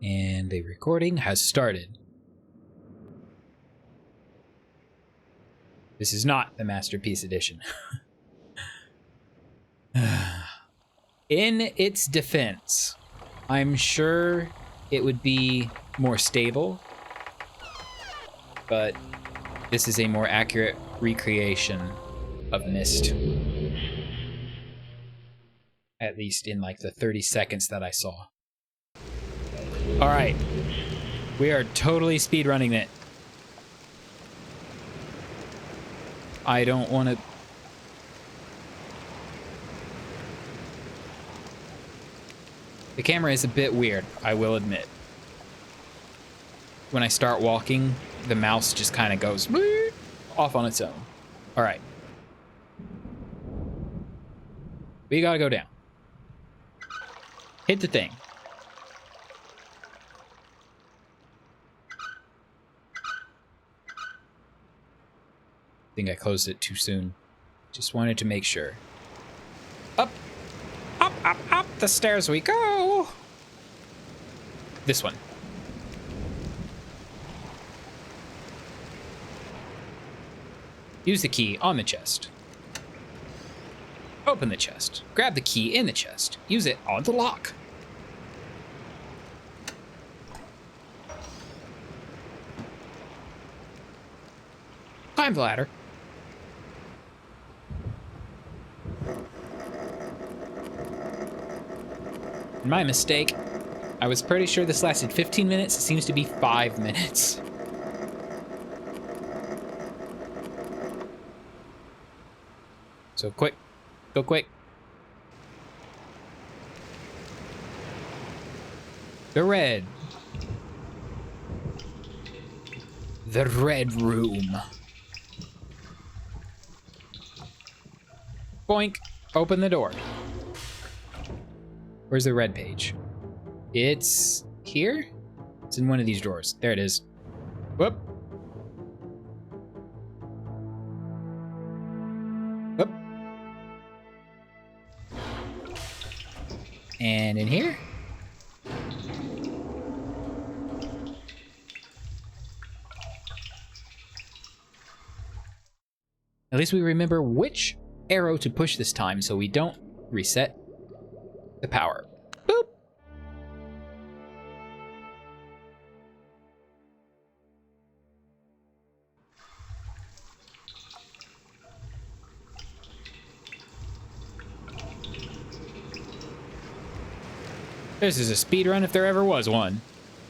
And the recording has started. This is not the Masterpiece Edition. In its defense, I'm sure it would be more stable, but this is a more accurate recreation of Myst. At least in like the 30 seconds that I saw. All right, we are totally speedrunning it. I don't want to... The camera is a bit weird, I will admit. When I start walking, the mouse just kind of goes off on its own. All right. We gotta go down. Hit the thing. I think I closed it too soon. Just wanted to make sure. Up, up, up, up the stairs we go. This one. Use the key on the chest. Open the chest. Grab the key in the chest. Use it on the lock. Climb the ladder. My mistake. I was pretty sure this lasted 15 minutes. It seems to be 5 minutes. So quick. Go quick. The red. The red room. Boink. Open the door. Where's the red page? It's here? It's in one of these drawers. There it is. Whoop. Whoop. And in here? At least we remember which arrow to push this time so we don't reset the power. Boop. This is a speedrun if there ever was one.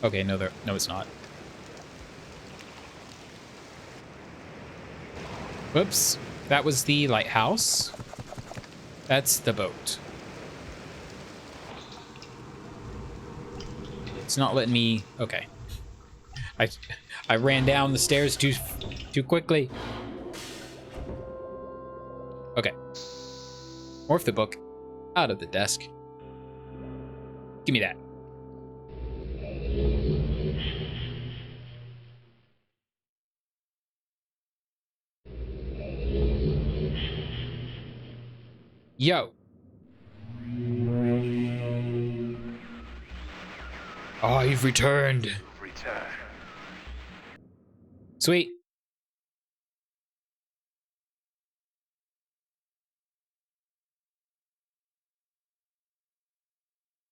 Okay, no, it's not. Whoops. That was the lighthouse. That's the boat. It's not letting me... Okay. I ran down the stairs too quickly. Okay. Morph the book out of the desk. Give me that. Yo. Oh, you've returned. Sweet.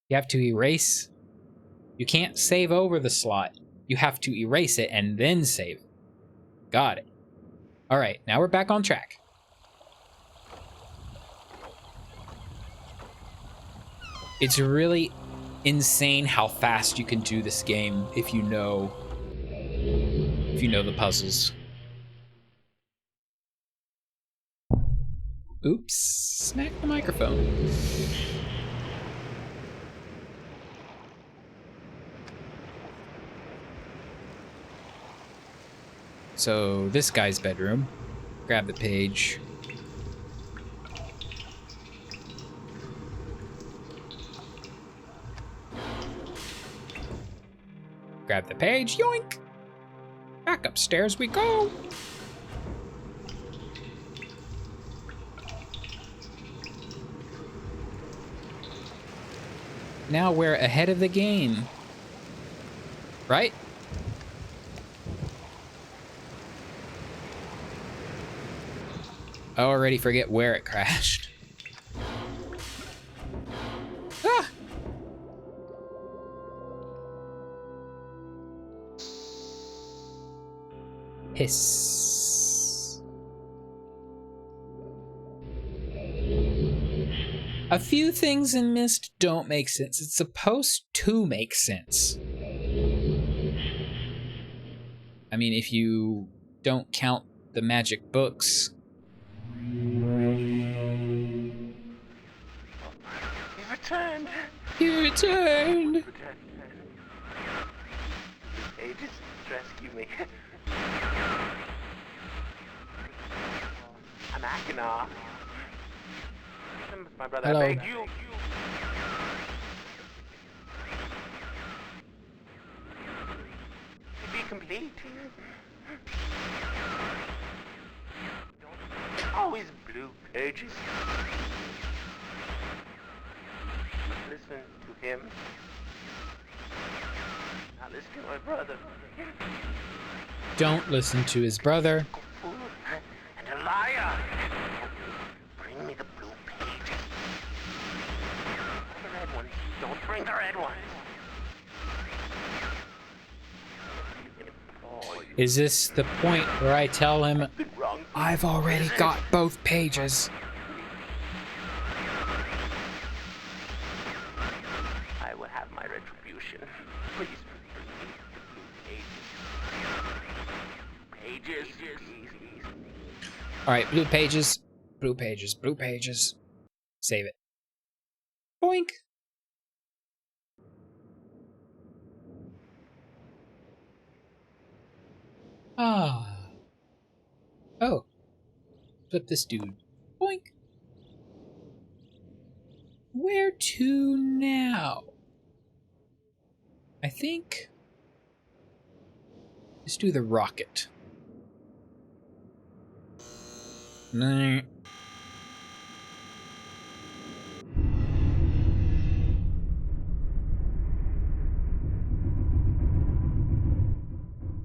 You have to erase. You can't save over the slot. You have to erase it and then save it. Got it. All right, now we're back on track. It's really insane how fast you can do this game if you know the puzzles. Oops, smack the microphone. So this guy's bedroom. Grab the page. Grab the page, yoink! Back upstairs we go! Now we're ahead of the game. Right? I already forget where it crashed. Ah! Hiss. A few things in Myst don't make sense. It's supposed to make sense. I mean, if you don't count the magic books. He returned! He returned! Hey, just rescue me. I'm Akinar. My brother, Hello. I beg you. To be complete. Always blue pages. Listen to him. Now listen to my brother. Don't listen to his brother. A fool and a liar. Bring me the blue pages. The red ones. Don't bring the red ones. Is this the point where I tell him, I've already got both pages? I will have my retribution. Please bring me the blue pages. Pages. Alright, blue pages. Blue pages. Blue pages. Save it. Boink. Ah. Oh. Flip this dude. Boink. Where to now? I think... let's do the rocket. Nah.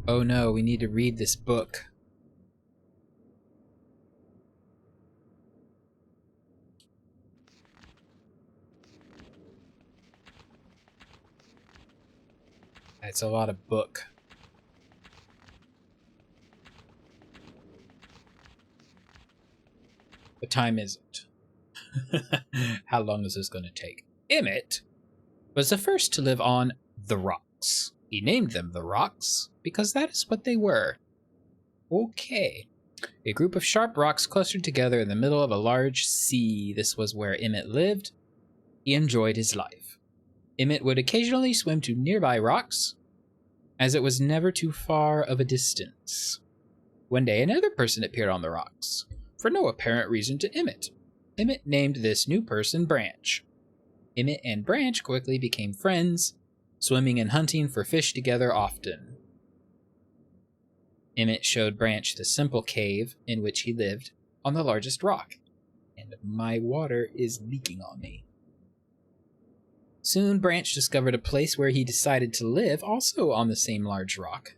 Oh no, we need to read this book. That's a lot of book. The time isn't. How long is this going to take? Emmett was the first to live on the rocks. He named them the rocks because that is what they were. Okay. A group of sharp rocks clustered together in the middle of a large sea. This was where Emmett lived. He enjoyed his life. Emmett would occasionally swim to nearby rocks, as it was never too far of a distance. One day, another person appeared on the rocks, for no apparent reason to Emmett. Emmett named this new person Branch. Emmett and Branch quickly became friends, swimming and hunting for fish together often. Emmett showed Branch the simple cave in which he lived on the largest rock, and my water is leaking on me. Soon, Branch discovered a place where he decided to live, also on the same large rock.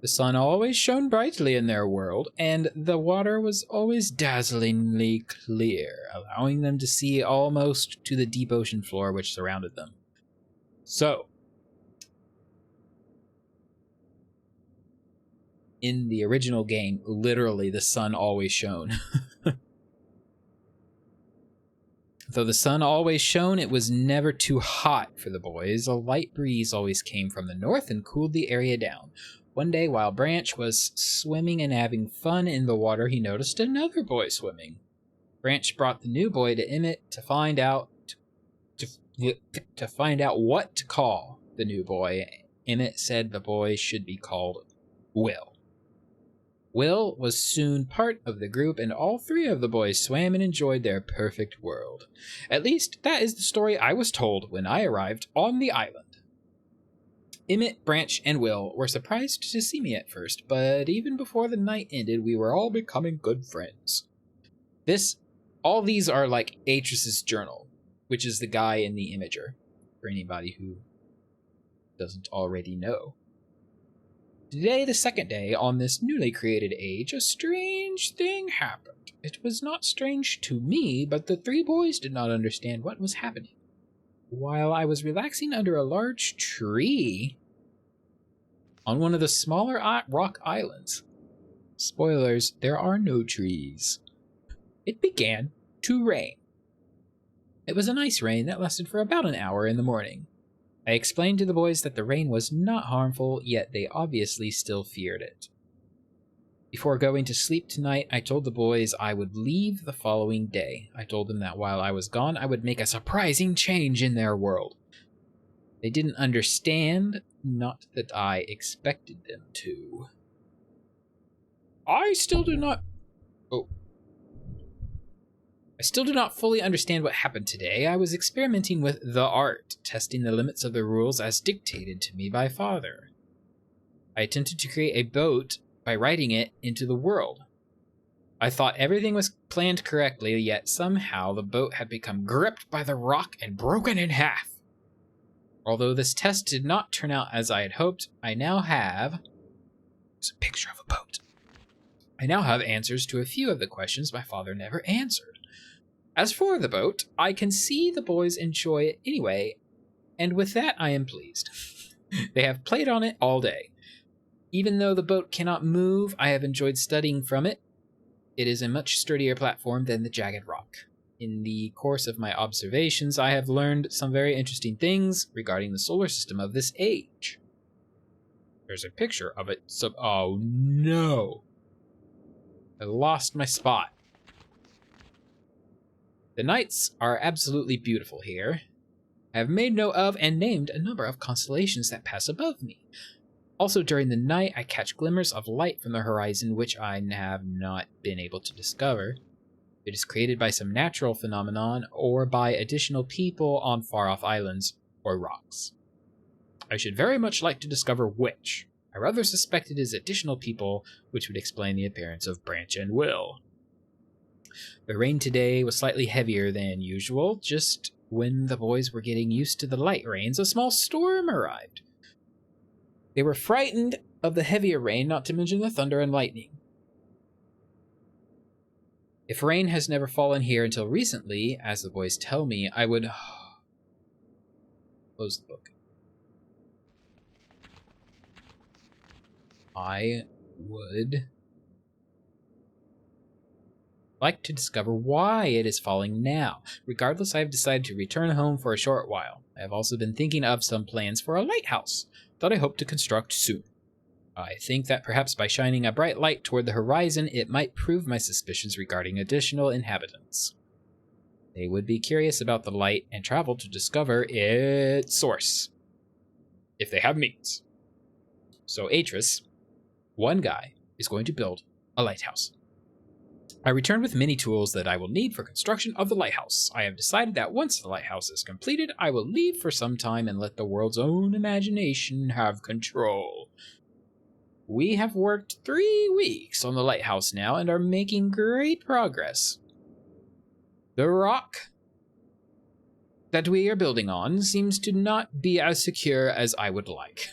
The sun always shone brightly in their world, and the water was always dazzlingly clear, allowing them to see almost to the deep ocean floor which surrounded them. So, in the original game, literally the sun always shone. Though the sun always shone, it was never too hot for the boys. A light breeze always came from the north and cooled the area down. One day, while Branch was swimming and having fun in the water, he noticed another boy swimming. Branch brought the new boy to Emmett to find out what to call the new boy. Emmett said the boy should be called Will. Will was soon part of the group, and all three of the boys swam and enjoyed their perfect world. At least, that is the story I was told when I arrived on the island. Emmett, Branch, and Will were surprised to see me at first, but even before the night ended, we were all becoming good friends. All these are like Atris's journal, which is the guy in the imager, for anybody who doesn't already know. Today, the second day on this newly created age, a strange thing happened. It was not strange to me, but the three boys did not understand what was happening. While I was relaxing under a large tree on one of the smaller rock islands. Spoilers, there are no trees. It began to rain. It was a nice rain that lasted for about an hour in the morning. I explained to the boys that the rain was not harmful, yet they obviously still feared it. Before going to sleep tonight, I told the boys I would leave the following day. I told them that while I was gone, I would make a surprising change in their world. They didn't understand, not that I expected them to. I still do not fully understand what happened today. I was experimenting with the art, testing the limits of the rules as dictated to me by Father. I attempted to create a boat by writing it into the world. I thought everything was planned correctly, yet somehow the boat had become gripped by the rock and broken in half. Although this test did not turn out as I had hoped, I now have... There's a picture of a boat. I now have answers to a few of the questions my father never answered. As for the boat, I can see the boys enjoy it anyway, and with that I am pleased. They have played on it all day. Even though the boat cannot move, I have enjoyed studying from it. It is a much sturdier platform than the jagged rock. In the course of my observations, I have learned some very interesting things regarding the solar system of this age. There's a picture of it. Oh no! I lost my spot. The nights are absolutely beautiful here. I have made note of and named a number of constellations that pass above me. Also during the night, I catch glimmers of light from the horizon which I have not been able to discover. It is created by some natural phenomenon or by additional people on far-off islands or rocks. I should very much like to discover which. I rather suspect it is additional people, which would explain the appearance of Branch and Will. The rain today was slightly heavier than usual. Just when the boys were getting used to the light rains, a small storm arrived. They were frightened of the heavier rain, not to mention the thunder and lightning. If rain has never fallen here until recently, as the boys tell me, I would... Close the book. I would like to discover why it is falling now. Regardless, I have decided to return home for a short while. I have also been thinking of some plans for a lighthouse that I hope to construct soon. I think that perhaps by shining a bright light toward the horizon, it might prove my suspicions regarding additional inhabitants. They would be curious about the light and travel to discover its source, if they have means. So Atris, one guy, is going to build a lighthouse. I return with many tools that I will need for construction of the lighthouse. I have decided that once the lighthouse is completed, I will leave for some time and let the world's own imagination have control. We have worked 3 weeks on the lighthouse now and are making great progress. The rock that we are building on seems to not be as secure as I would like.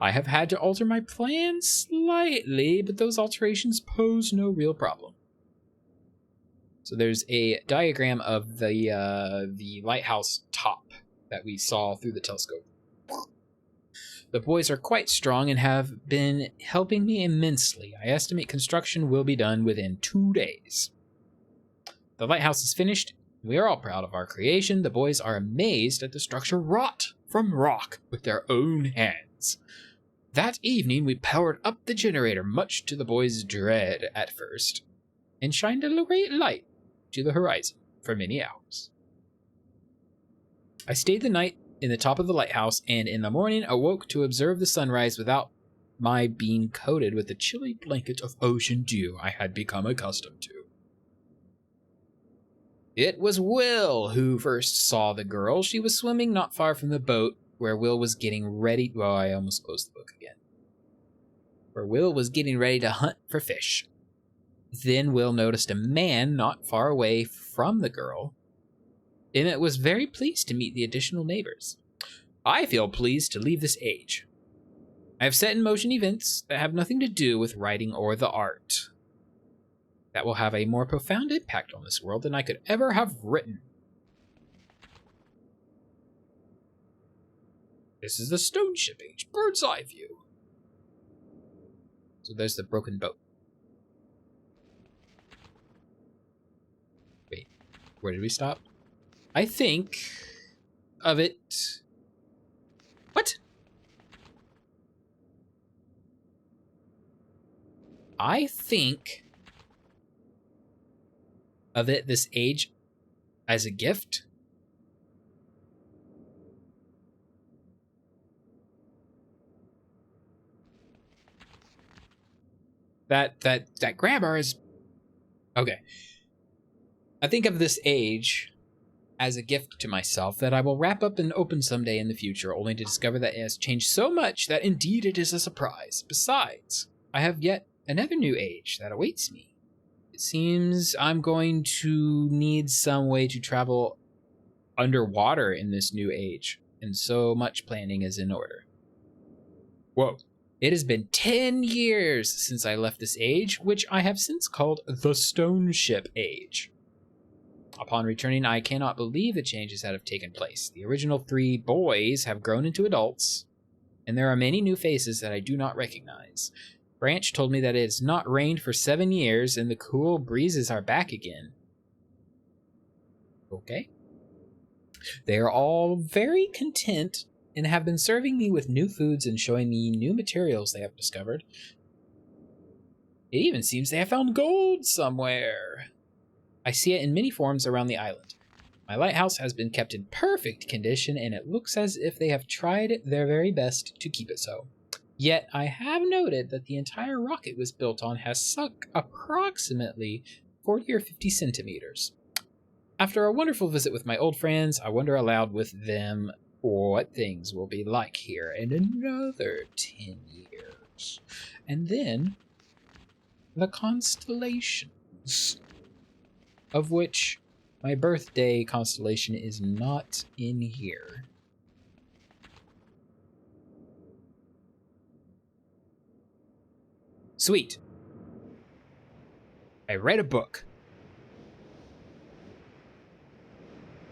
I have had to alter my plans slightly, but those alterations pose no real problem. So there's a diagram of the lighthouse top that we saw through the telescope. The boys are quite strong and have been helping me immensely. I estimate construction will be done within 2 days. The lighthouse is finished. We are all proud of our creation. The boys are amazed at the structure wrought from rock with their own hands. That evening, we powered up the generator, much to the boys' dread at first, and shined a great light to the horizon for many hours. I stayed the night in the top of the lighthouse, and in the morning awoke to observe the sunrise without my being coated with the chilly blanket of ocean dew I had become accustomed to. It was Will who first saw the girl. She was swimming not far from the boat where Will was getting ready... Well, I almost closed the book again. Where Will was getting ready to hunt for fish. Then Will noticed a man not far away from the girl, and it was very pleased to meet the additional neighbors. I feel pleased to leave this age. I have set in motion events that have nothing to do with writing or the art that will have a more profound impact on this world than I could ever have written. This is the stone ship age, bird's eye view. So there's the broken boat. Wait, where did we stop? I think of it... What? I think of it, this age, as a gift. That grammar is... Okay. I think of this age as a gift to myself that I will wrap up and open someday in the future, only to discover that it has changed so much that indeed it is a surprise. Besides, I have yet another new age that awaits me. It seems I'm going to need some way to travel underwater in this new age, and so much planning is in order. Whoa. It has been 10 years since I left this age, which I have since called the Stone Ship Age. Upon returning, I cannot believe the changes that have taken place. The original 3 boys have grown into adults, and there are many new faces that I do not recognize. Branch told me that it has not rained for 7 years, and the cool breezes are back again. Okay. They are all very content and have been serving me with new foods and showing me new materials they have discovered. It even seems they have found gold somewhere. I see it in many forms around the island. My lighthouse has been kept in perfect condition, and it looks as if they have tried their very best to keep it so. Yet I have noted that the entire rock it was built on has sunk approximately 40 or 50 centimeters. After a wonderful visit with my old friends, I wonder aloud with them what things will be like here in another 10 years. And then the constellations, of which my birthday constellation is not in here. Sweet. I read a book.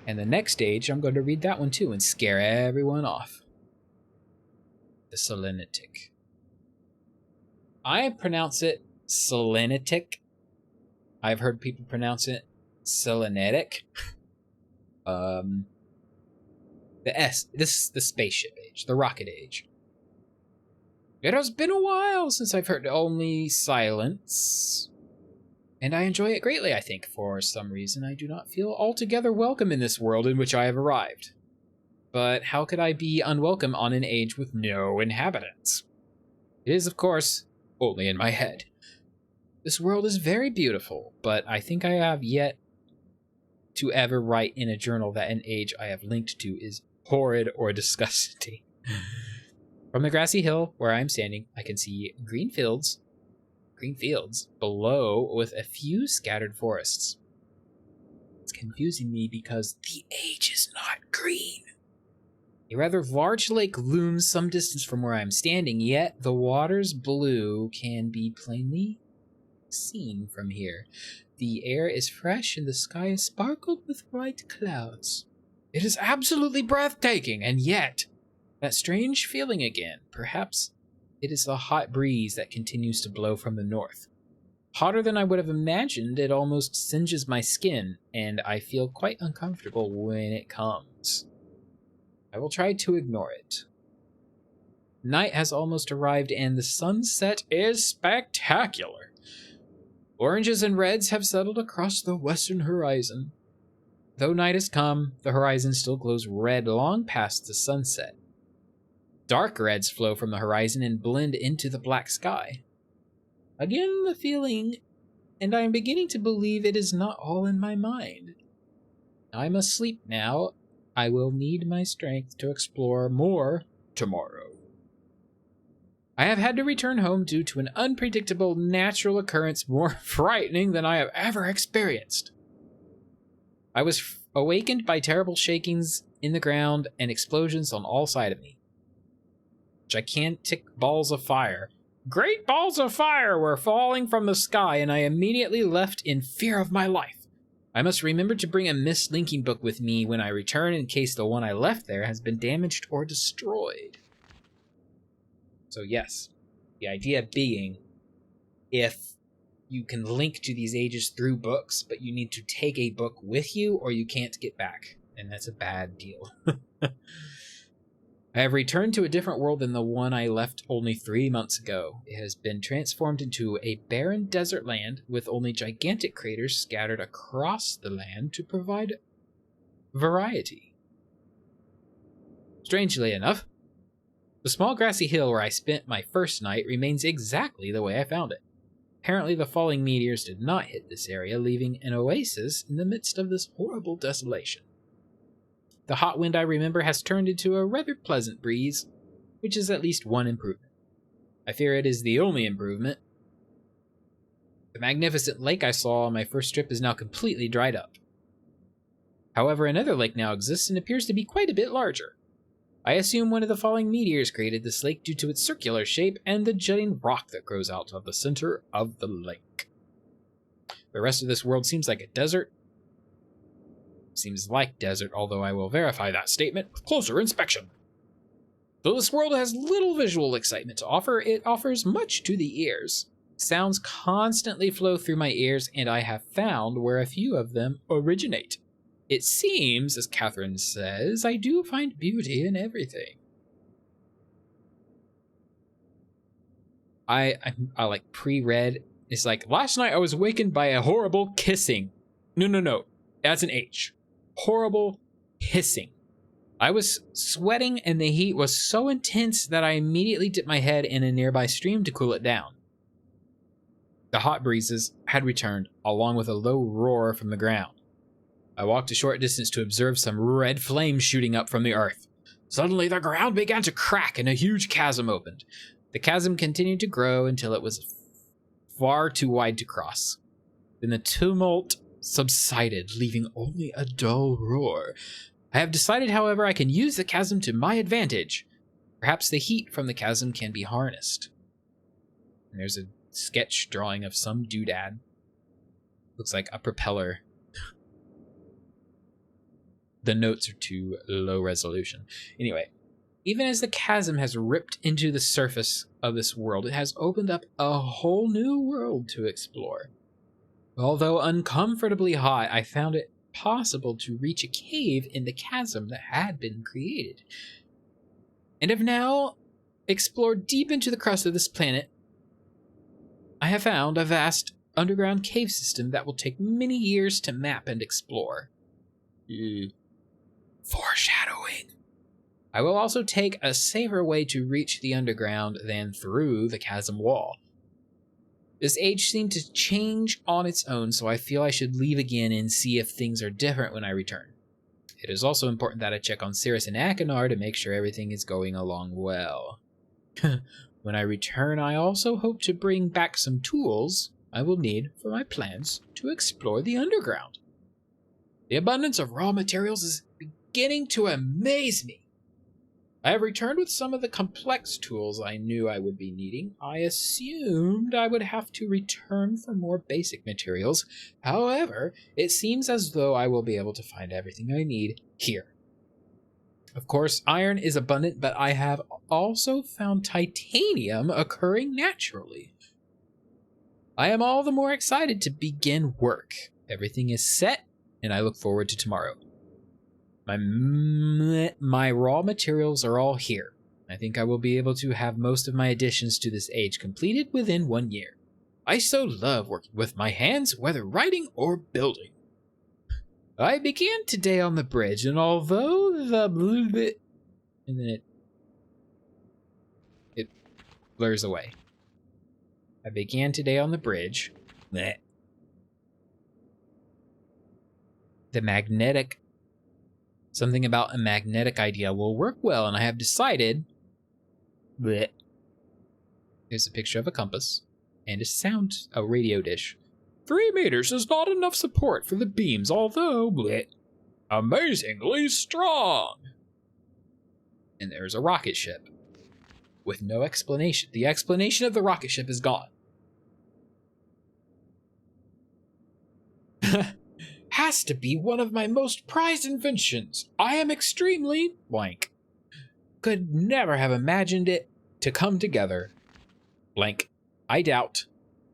And the next stage, I'm going to read that one too and scare everyone off. The Selenitic. I pronounce it Selenitic. I've heard people pronounce it Selenetic. The spaceship age, the rocket age. It has been a while since I've heard only silence. And I enjoy it greatly, I think. For some reason, I do not feel altogether welcome in this world in which I have arrived. But how could I be unwelcome on an age with no inhabitants? It is, of course, only in my head. This world is very beautiful, but I think I have yet to ever write in a journal that an age I have linked to is horrid or disgusting. From the grassy hill where I am standing, I can see green fields below with a few scattered forests. It's confusing me because the age is not green. A rather large lake looms some distance from where I'm standing, yet the water's blue can be plainly seen from here. The air is fresh and the sky is sparkled with white clouds. It is absolutely breathtaking, and yet, that strange feeling again. Perhaps it is the hot breeze that continues to blow from the north. Hotter than I would have imagined, it almost singes my skin, and I feel quite uncomfortable when it comes. I will try to ignore it. Night has almost arrived, and the sunset is spectacular. Oranges and reds have settled across the western horizon. Though night has come, the horizon still glows red long past the sunset. Dark reds flow from the horizon and blend into the black sky. Again, the feeling, and I am beginning to believe it is not all in my mind. I must sleep now. I will need my strength to explore more tomorrow. I have had to return home due to an unpredictable natural occurrence more frightening than I have ever experienced. I was awakened by terrible shakings in the ground and explosions on all sides of me. Gigantic balls of fire. Great balls of fire were falling from the sky, and I immediately left in fear of my life. I must remember to bring a Myst linking book with me when I return in case the one I left there has been damaged or destroyed. So yes, the idea being, if you can link to these ages through books, but you need to take a book with you or you can't get back, and that's a bad deal. I have returned to a different world than the one I left only 3 months ago. It has been transformed into a barren desert land with only gigantic craters scattered across the land to provide variety. Strangely enough, the small grassy hill where I spent my first night remains exactly the way I found it. Apparently the falling meteors did not hit this area, leaving an oasis in the midst of this horrible desolation. The hot wind I remember has turned into a rather pleasant breeze, which is at least one improvement. I fear it is the only improvement. The magnificent lake I saw on my first trip is now completely dried up. However, another lake now exists and appears to be quite a bit larger. I assume one of the falling meteors created this lake due to its circular shape and the jutting rock that grows out of the center of the lake. The rest of this world seems like a desert. Seems like desert, although I will verify that statement with closer inspection. Though this world has little visual excitement to offer, it offers much to the ears. Sounds constantly flow through my ears, and I have found where a few of them originate. It seems, as Catherine says, I do find beauty in everything. I like pre-read. It's like, last night I was awakened by a horrible kissing. No. That's an H. Horrible hissing. I was sweating and the heat was so intense that I immediately dipped my head in a nearby stream to cool it down. The hot breezes had returned, along with a low roar from the ground. I walked a short distance to observe some red flames shooting up from the earth. Suddenly the ground began to crack and a huge chasm opened. The chasm continued to grow until it was far too wide to cross. Then the tumult subsided, leaving only a dull roar. I have decided, however, I can use the chasm to my advantage. Perhaps the heat from the chasm can be harnessed. And there's a sketch drawing of some doodad. Looks like a propeller. The notes are too low resolution. Anyway, even as the chasm has ripped into the surface of this world, it has opened up a whole new world to explore. Although uncomfortably high, I found it possible to reach a cave in the chasm that had been created, and have now explored deep into the crust of this planet. I have found a vast underground cave system that will take many years to map and explore. Foreshadowing. I will also take a safer way to reach the underground than through the chasm wall. This age seemed to change on its own, so I feel I should leave again and see if things are different when I return. It is also important that I check on Cirrus and Akinar to make sure everything is going along well. When I return, I also hope to bring back some tools I will need for my plans to explore the underground. The abundance of raw materials is beginning to amaze me. I have returned with some of the complex tools I knew I would be needing. I assumed I would have to return for more basic materials. However, it seems as though I will be able to find everything I need here. Of course, iron is abundant, but I have also found titanium occurring naturally. I am all the more excited to begin work. Everything is set, and I look forward to tomorrow. My raw materials are all here. I think I will be able to have most of my additions to this age completed within 1 year. I so love working with my hands, whether writing or building. I began today on the bridge, and although and then it blurs away. I began today on the bridge. The magnetic... Something about a magnetic idea will work well, and I have decided... Here's a picture of a compass and a radio dish. 3 meters is not enough support for the beams, although amazingly strong. And there's a rocket ship. with no explanation. The explanation of the rocket ship is gone. Has to be one of my most prized inventions. I am extremely blank. Could never have imagined it to come together. Blank. I doubt.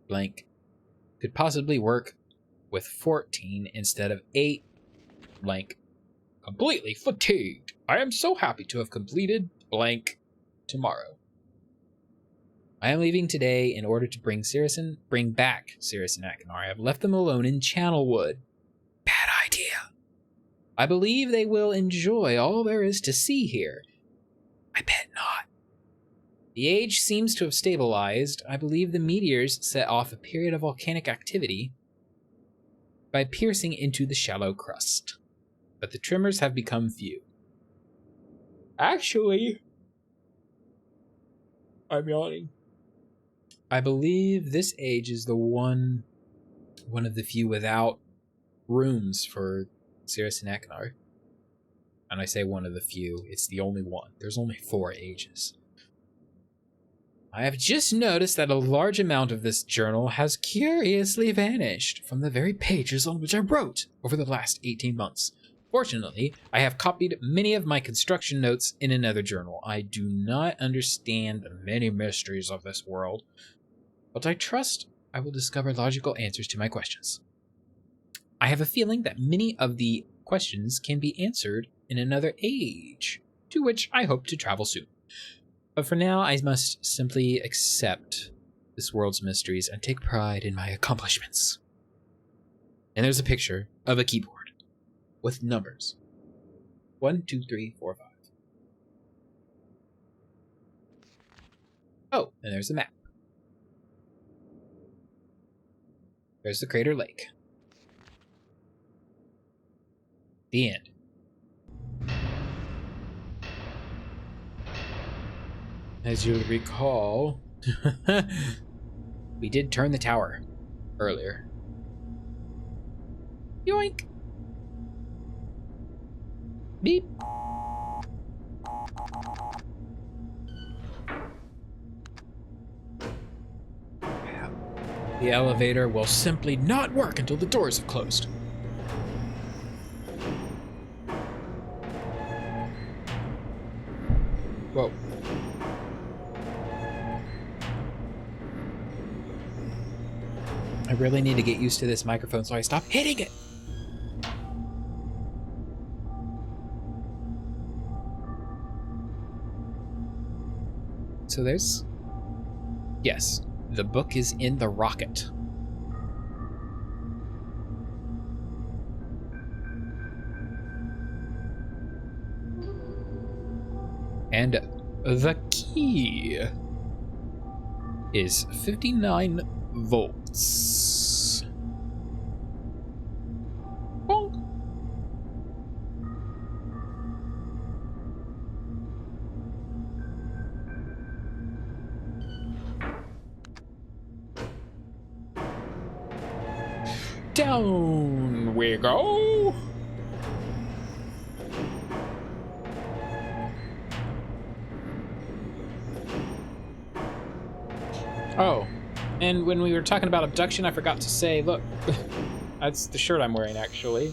Blank. Could possibly work with 14 instead of 8. Blank. Completely fatigued. I am so happy to have completed blank tomorrow. I am leaving today in order to bring back Cirrus and Akinar. I have left them alone in Channelwood. Bad idea. I believe they will enjoy all there is to see here. I bet not. The age seems to have stabilized. I believe the meteors set off a period of volcanic activity by piercing into the shallow crust. But the tremors have become few. Actually, I'm yawning. I believe this age is the one of the few without rooms for Cirrus and Akinar. And I say one of the few, it's the only one. There's only 4 ages. I have just noticed that a large amount of this journal has curiously vanished from the very pages on which I wrote over the last 18 months. Fortunately, I have copied many of my construction notes in another journal. I do not understand the many mysteries of this world, but I trust I will discover logical answers to my questions. I have a feeling that many of the questions can be answered in another age, to which I hope to travel soon. But for now, I must simply accept this world's mysteries and take pride in my accomplishments. And there's a picture of a keyboard with numbers. 1, 2, 3, 4, 5. Oh, and there's the map. There's the Crater Lake. The end. As you'll recall, we did turn the tower earlier. Yoink! Beep! The elevator will simply not work until the doors have closed. Whoa. I really need to get used to this microphone so I stop hitting it. So there's... Yes, the book is in the rocket. And the key is 59 volts. Bonk. Down we go. Oh, and when we were talking about abduction, I forgot to say, look, that's the shirt I'm wearing, actually.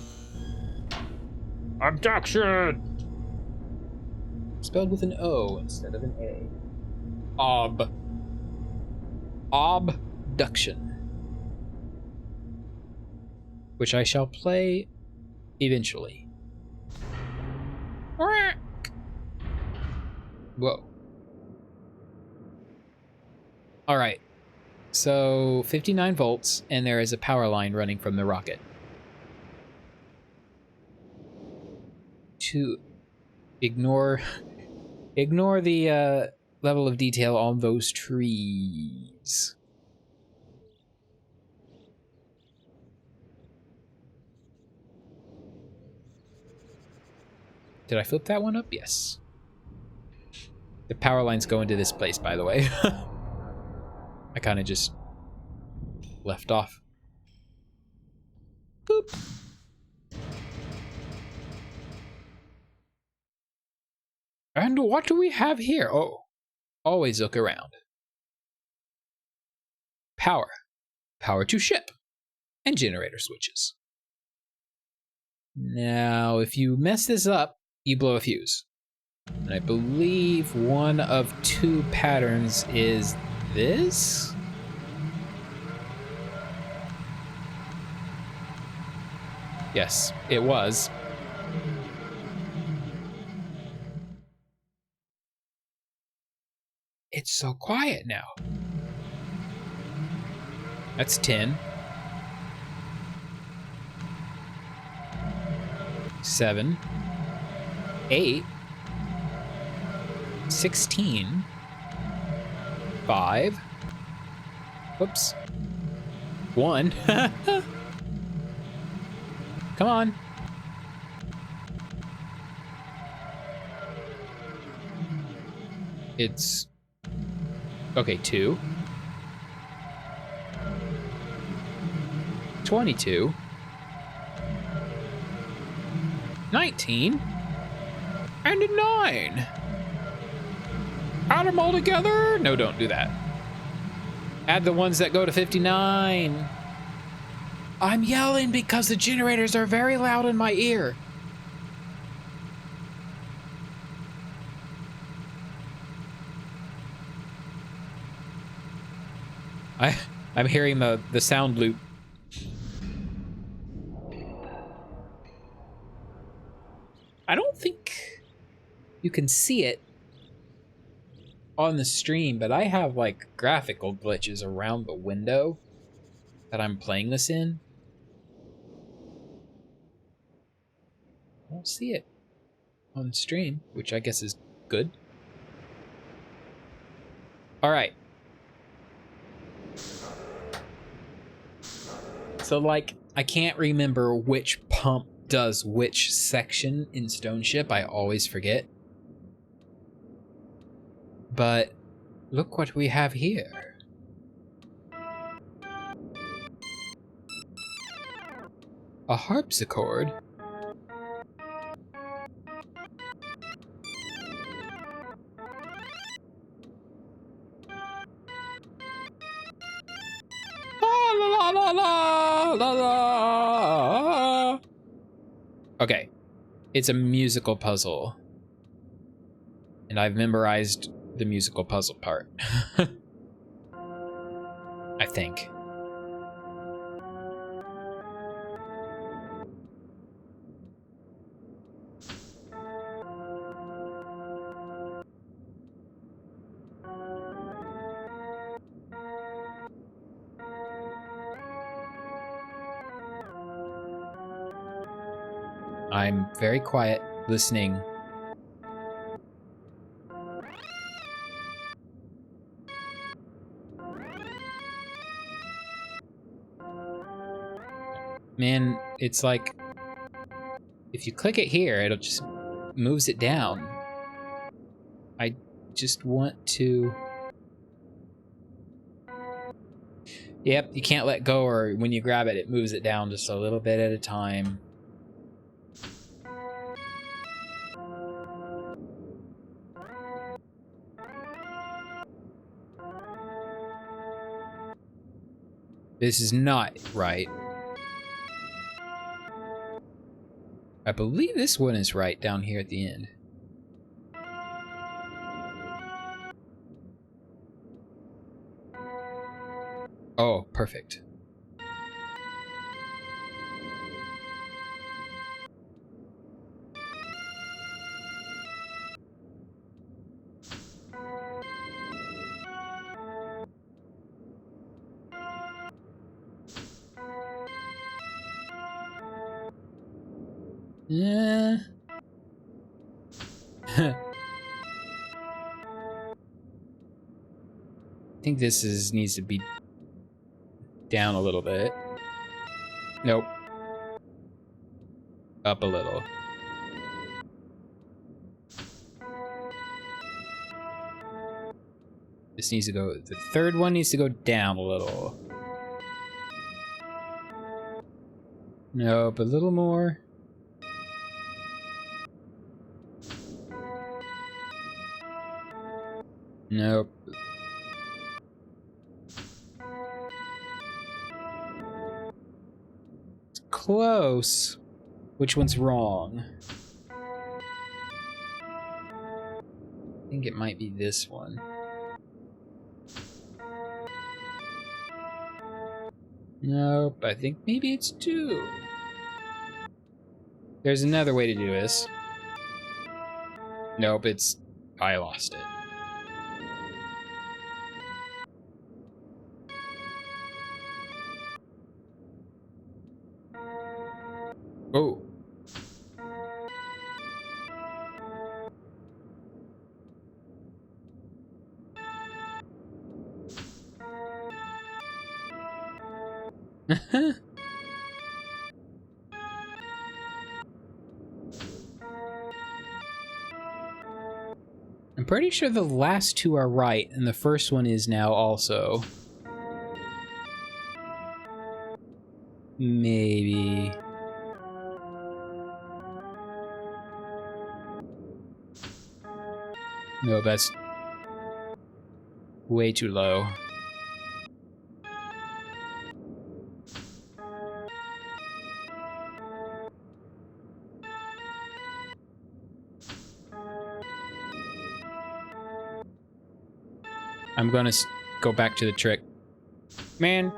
Abduction! Spelled with an O instead of an A. Obduction. Which I shall play eventually. Whoa. Alright. So 59 volts, and there is a power line running from the rocket. To ignore the level of detail on those trees. Did I flip that one up? Yes. The power lines go into this place, by the way. I kind of just left off. Boop. And what do we have here? Oh, Always look around. Power. Power to ship. And generator switches. Now, if you mess this up, you blow a fuse. And I believe one of two patterns is this? Yes, it was. It's so quiet now. That's 10. 7. 8. 16. 5. Whoops. 1. Come on. It's... Okay, 2. 22. 19. And a 9. Add them all together? No, don't do that. Add the ones that go to 59. I'm yelling because the generators are very loud in my ear. I'm hearing the sound loop. I don't think you can see it on the stream, but I have like graphical glitches around the window that I'm playing this in. I don't see it on stream, which I guess is good. All right. So like, I can't remember which pump does which section in Stone Ship. I always forget. But look what we have here. A harpsichord. La la la la la. Okay, it's a musical puzzle. And I've memorized the musical puzzle part. I think. I'm very quiet, listening. Man, it's like, if you click it here, it'll just moves it down. I just want to... Yep, you can't let go, or when you grab it, it moves it down just a little bit at a time. This is not right. I believe this one is right down here at the end. Oh, perfect. Yeah. I think this needs to be down a little bit. Nope. Up a little. This needs to go, the third one needs to go down a little. Nope, a little more. Nope. It's close. Which one's wrong? I think it might be this one. Nope, I think maybe it's 2. There's another way to do this. Nope, I lost it. Oh. I'm pretty sure the last 2 are right, and the first one is now also. Maybe. No, that's way too low. I'm gonna go back to the trick. Man.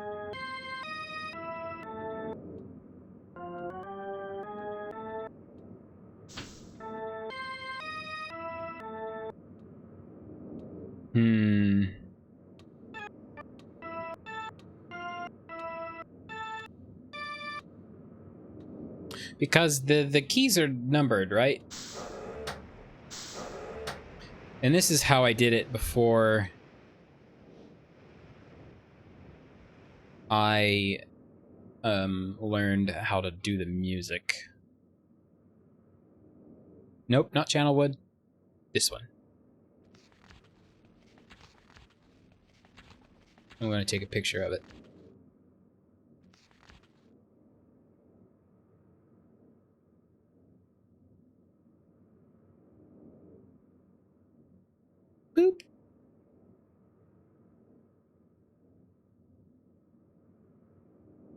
Because the keys are numbered, right? And this is how I did it before I learned how to do the music. Nope, not Channelwood. This one. I'm going to take a picture of it. Boop.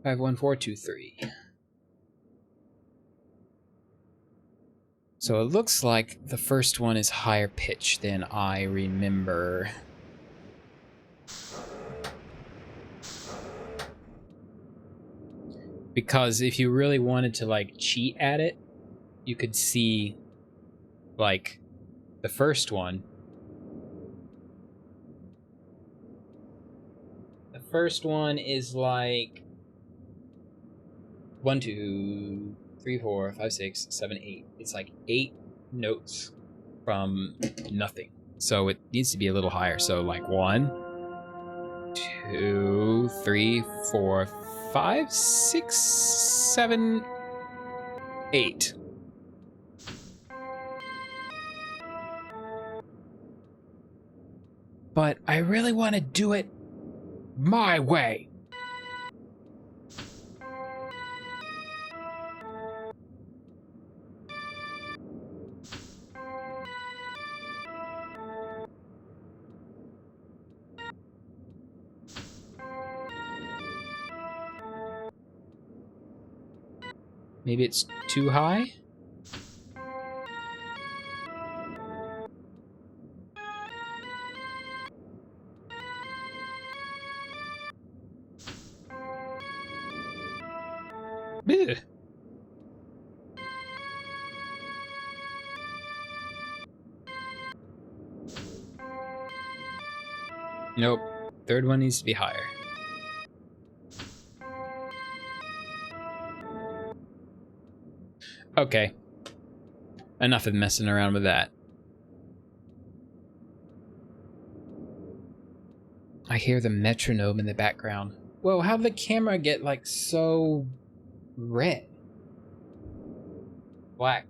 Five, 1, 4, 2, 3. So it looks like the first one is higher pitch than I remember. Because if you really wanted to like cheat at it, you could see like the first one. The first one is like 1, 2, 3, 4, 5, 6, 7, 8. It's like 8 notes from nothing. So it needs to be a little higher. So like 1, 2, 3, 4, 5, 6, 7, 8. But I really want to do it my way. Maybe it's too high? Ugh. Nope. Third one needs to be higher. Okay. Enough of messing around with that. I hear the metronome in the background. Whoa, how'd the camera get like so red? Black.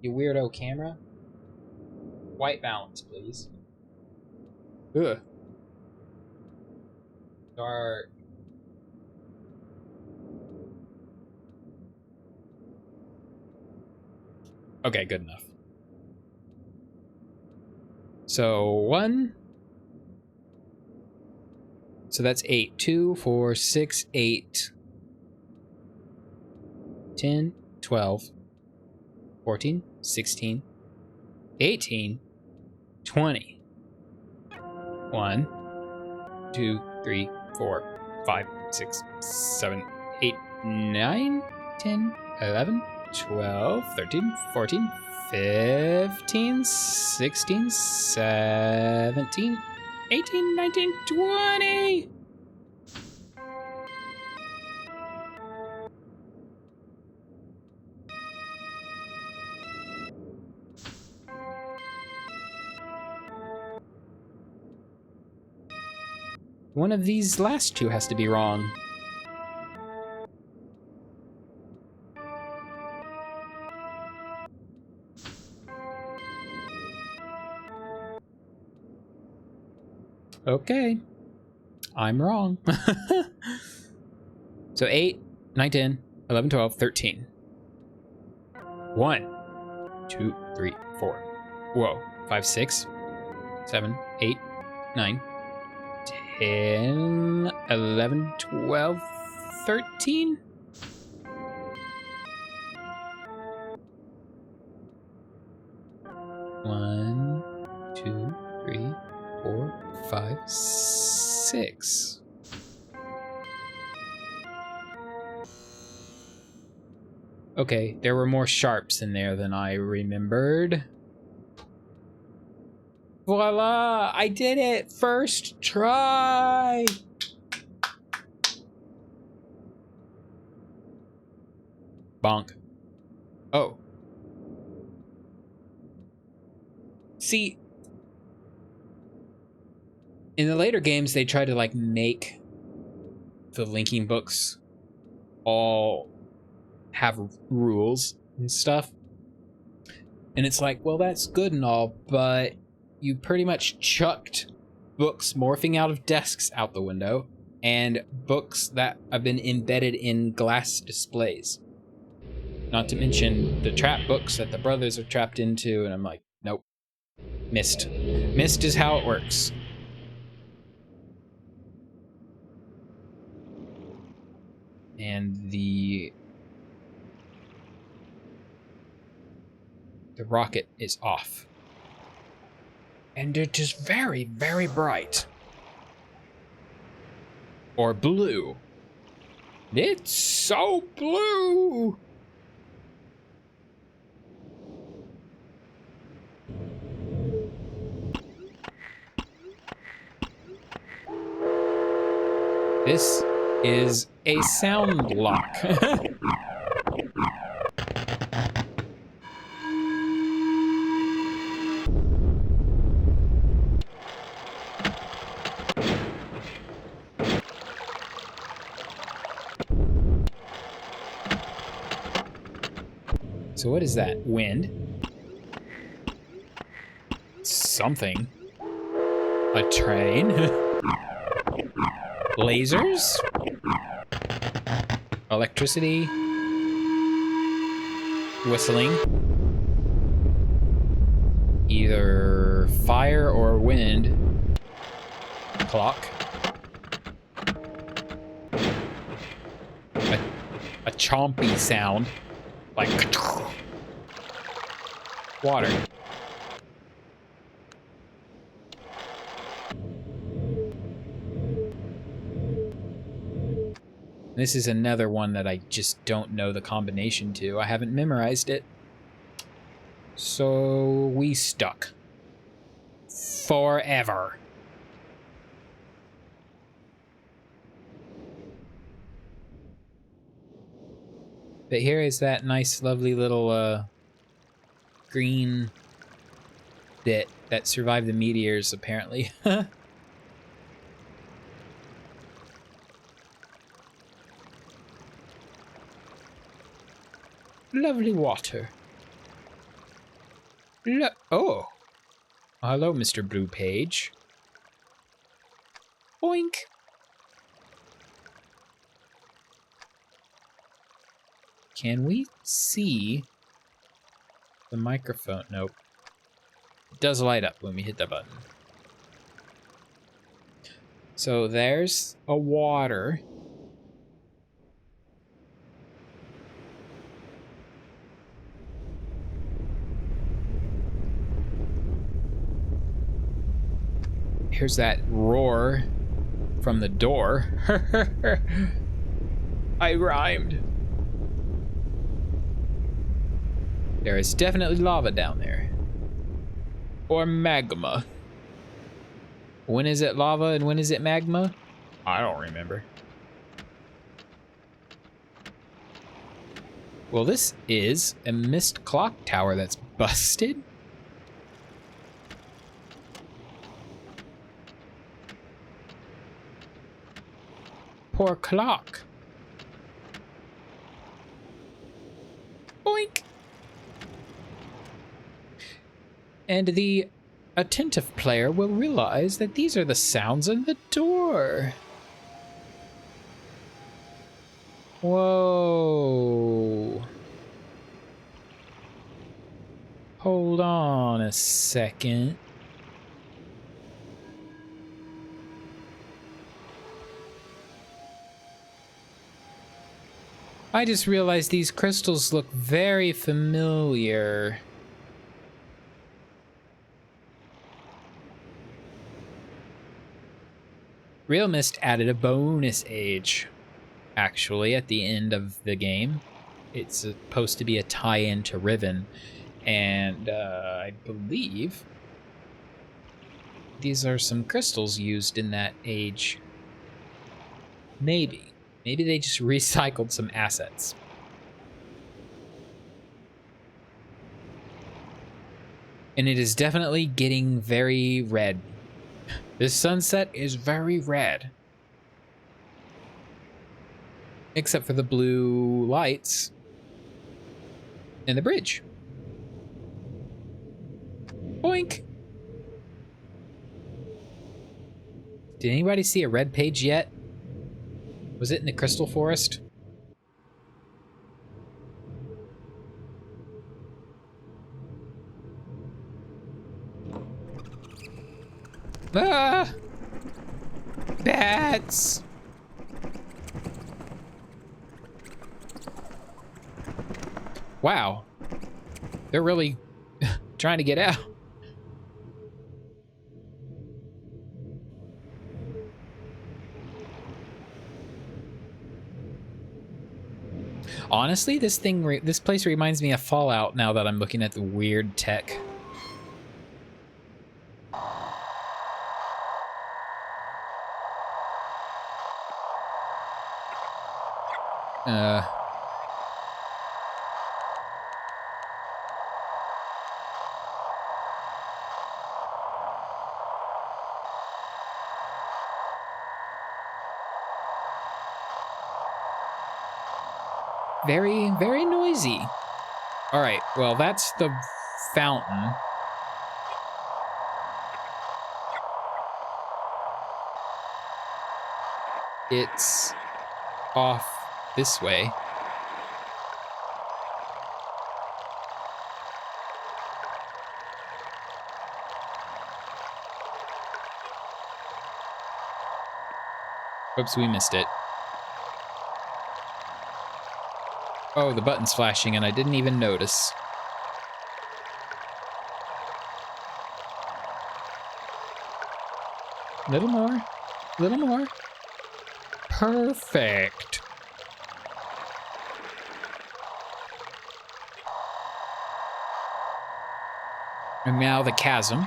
You weirdo camera. White balance, please. Ugh. Dark. Okay, good enough. So 1. So that's 8. 2, 4, 6, 8. 10, 12, 14, 16, 18, 20. 1, 2, 3, 4, 5, 6, 7, 8, 9, 10, 11, 12, 13, 14, 15, 16, 17, 18, 19, 20. One of these last two has to be wrong. Okay. I'm wrong. So 8, 9, 10, 11, 12, 13. 1, 2, 3, 4. Whoa. 5, 6, 7, 8, 9, 10, 11, 12, 13. One, 2, 3, 4, 5, 6. Okay, there were more sharps in there than I remembered. Voila! I did it! First try! Bonk. Oh. See, in the later games, they try to, like, make the linking books all have rules and stuff. And it's like, well, that's good and all, but you pretty much chucked books morphing out of desks out the window and books that have been embedded in glass displays. Not to mention the trap books that the brothers are trapped into, and I'm like, nope. Myst. Myst is how it works. And the rocket is off. And it is very, very bright. Or blue. It's so blue! This is a sound lock. So what is that? Wind? Something. A train? Lasers? Electricity? Whistling? Either fire or wind. Clock? A chompy sound. Like water. This is another one that I just don't know the combination to. I haven't memorized it. So we stuck. Forever. But here is that nice, lovely little green bit that survived the meteors, apparently. Lovely water. Oh. Hello, Mr. Blue Page. Boink. Can we see the microphone. Nope. It does light up when we hit the button. So there's a water. Here's that roar from the door. I rhymed. There is definitely lava down there. Or magma. When is it lava and when is it magma? I don't remember. Well, this is a mist clock tower that's busted. Poor clock. Boink. And the attentive player will realize that these are the sounds of the door. Whoa. Hold on a second. I just realized these crystals look very familiar. realMyst added a bonus age, actually, at the end of the game. It's supposed to be a tie-in to Riven, and I believe these are some crystals used in that age. Maybe. Maybe they just recycled some assets. And it is definitely getting very red. This sunset is very red. Except for the blue lights and the bridge. Boink! Did anybody see a red page yet? Was it in the Crystal Forest? Ah! Bats! Wow. They're really trying to get out. Honestly, this place reminds me of Fallout now that I'm looking at the weird tech. Very, very noisy. All right, well, that's the fountain. It's off this way. Oops, we missed it. Oh, the button's flashing and I didn't even notice. Little more. Little more. Perfect. And now the chasm.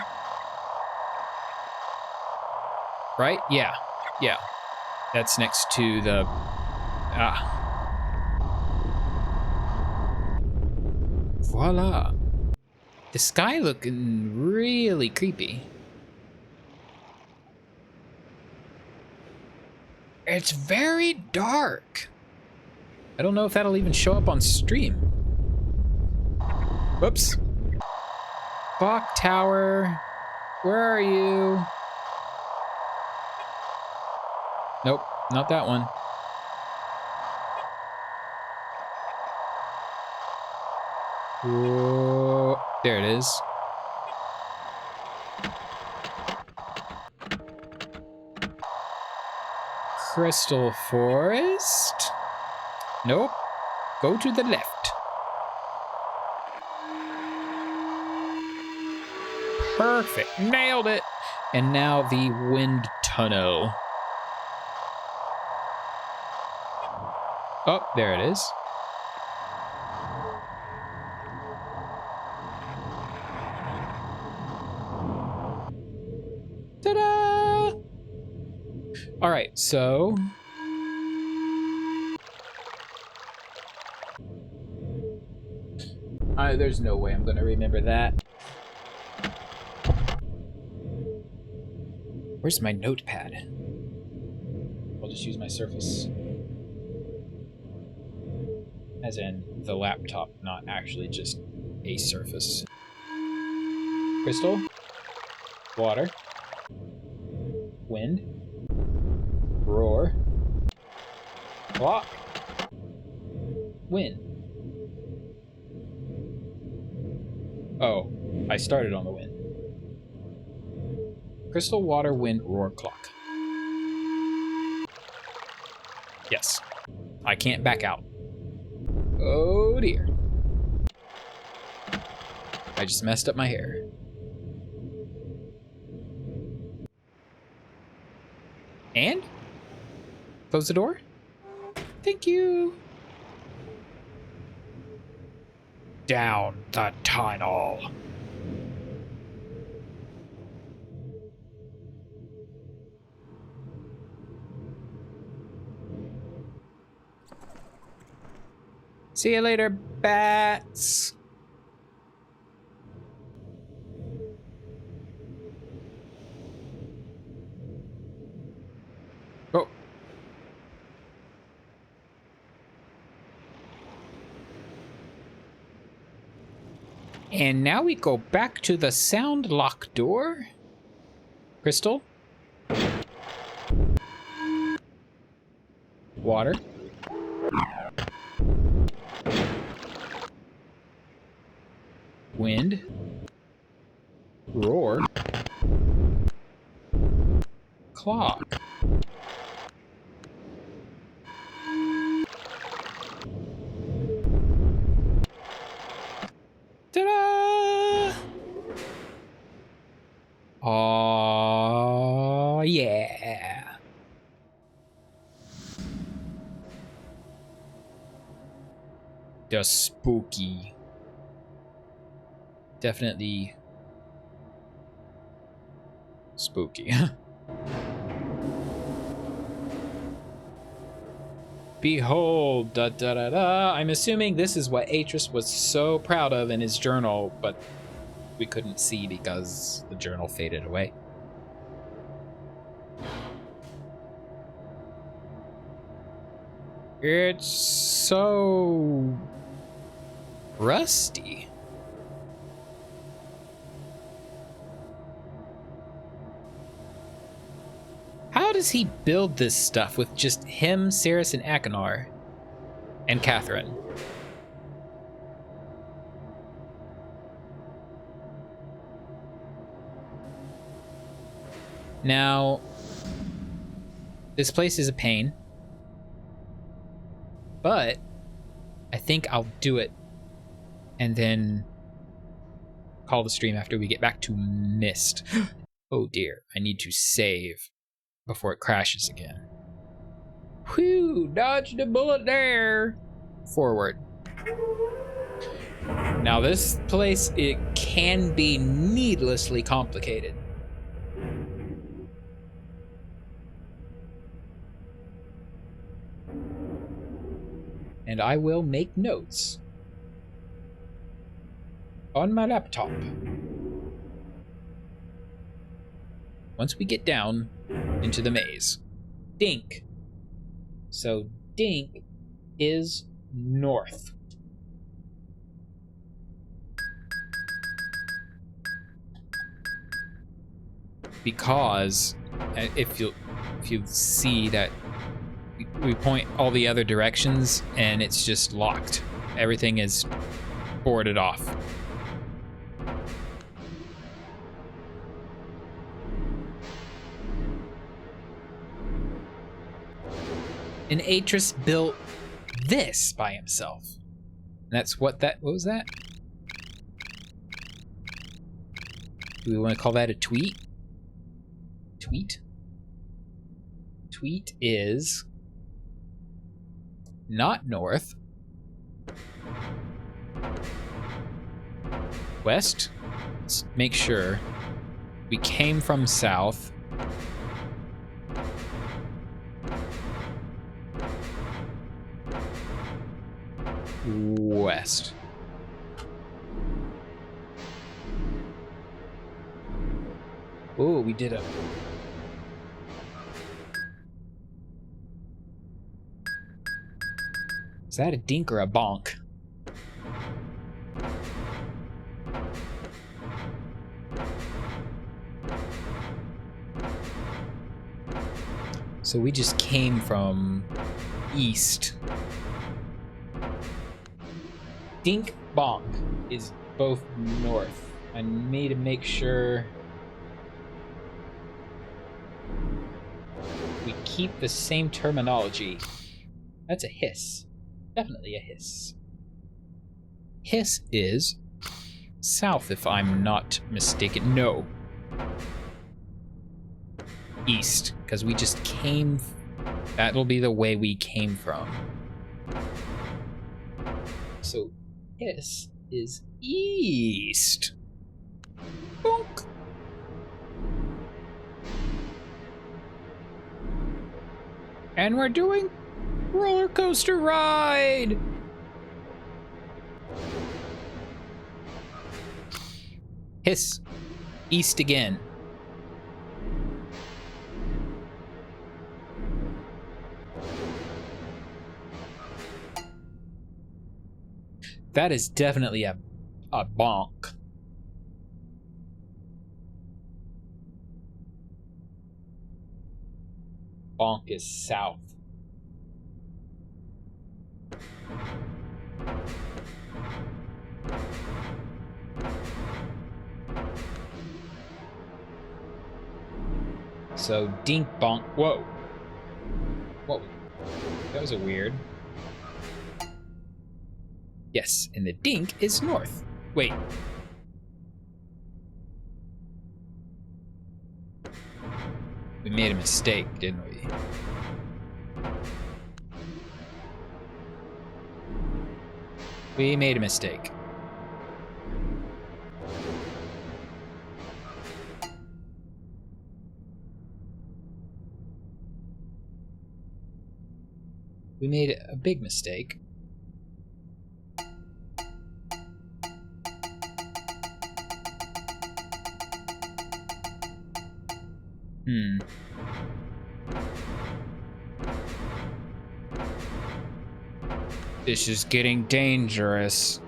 Right? Yeah. Yeah. That's next to the... Voila. The sky looking really creepy. It's very dark. I don't know if that'll even show up on stream. Whoops. Clock tower. Where are you? Nope, not that one. Whoa. There it is. Crystal Forest? Nope. Go to the left. Perfect. Nailed it. And now the wind tunnel. Oh, there it is. Ta-da! All right, so there's no way I'm gonna remember that. Where's my notepad? I'll just use my Surface. As in the laptop, not actually just a Surface. Crystal. Water. Wind. Roar. Clock. Wind. Oh, I started on the wind. Crystal, water, wind, roar, clock. Yes. I can't back out. Oh dear. I just messed up my hair. And? Close the door? Thank you. Down the tunnel. See you later, bats. Oh. And now we go back to the sound lock door. Crystal. Water. Wind. Roar. Clock. Ta-da! Oh yeah. The spooky. Definitely spooky. Behold, da da da da. I'm assuming this is what Atris was so proud of in his journal, but we couldn't see because the journal faded away. It's so rusty. How does he build this stuff with just him, Cirrus, and Achenar? And Catherine? Now, this place is a pain, but I think I'll do it and then call the stream after we get back to Myst. Oh dear, I need to save before it crashes again. Whew, dodged a bullet there. Forward. Now this place, it can be needlessly complicated. And I will make notes on my laptop once we get down into the maze. Dink. So Dink is north. Because if you see that we point all the other directions and it's just locked. Everything is boarded off. And Atris built this by himself. And that's what was that? Do we want to call that a tweet? Tweet? Tweet is not north. West? Let's make sure. We came from south. West. Oh, we did a... Is that a dink or a bonk? So we just came from east. Dink bonk is both north. I need to make sure we keep the same terminology. That's a hiss. Definitely a hiss. Hiss is south, if I'm not mistaken. No. East, because we just came. That'll be the way we came from. So, hiss is east. Bonk. And we're doing roller coaster ride. Hiss. East again. That is definitely a bonk. Bonk is south. So dink bonk. Whoa. Whoa. That was a weird. Yes, and the dink is north. Wait. We made a mistake, didn't we? We made a mistake. We made a big mistake. This is getting dangerous.